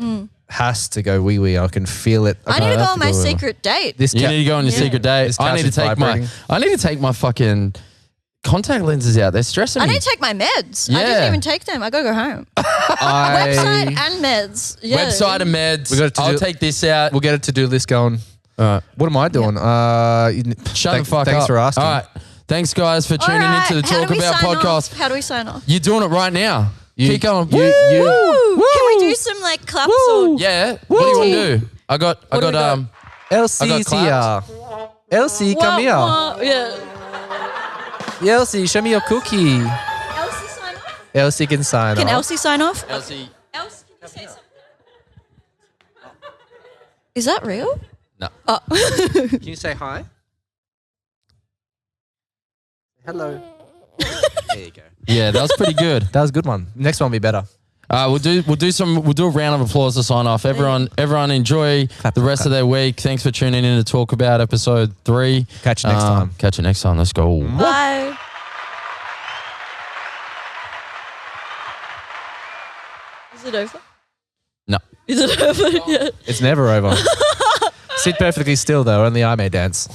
has to go wee wee. I can feel it. I need to have go to on my go. secret date. This You cat- need to go on your Yeah. secret date. This I couch need to is take vibrating. my fucking contact lenses out. They're stressing I me. need to take my meds. I Yeah. didn't even take them. I gotta go home. Website and meds. Yeah. Website and meds. We got to I'll do- take this out. We'll get a to-do list going. All right. What am I doing? Shut the fuck up. Thanks for asking. All right. Thanks, guys, for All tuning right, into the how Talk do we About sign podcast. off? How do we sign off? You're doing it right now. Keep going. You, Woo! Can we do some like claps or Yeah. What do you want to do? I got What do we got? Elsie's I here. got Elsie, come Wah, here. wah. Yeah. Elsie, show me your cookie. Elsie sign off? Elsie can sign Can off. Elsie sign off? Elsie. Elsie, can you say something? Is that real? No. Oh. Can you say hi? Hello. There you go. Yeah, that was pretty good. That was a good one. Next one will be better. We'll do a round of applause to sign off. Everyone enjoy the rest of their week. Thanks for tuning in to Talk About episode 3. Catch you next time. Catch you next time. Let's go. Bye. Is it over? No. Is it over? Yeah. It's never over. Sit perfectly still though. Only I may dance.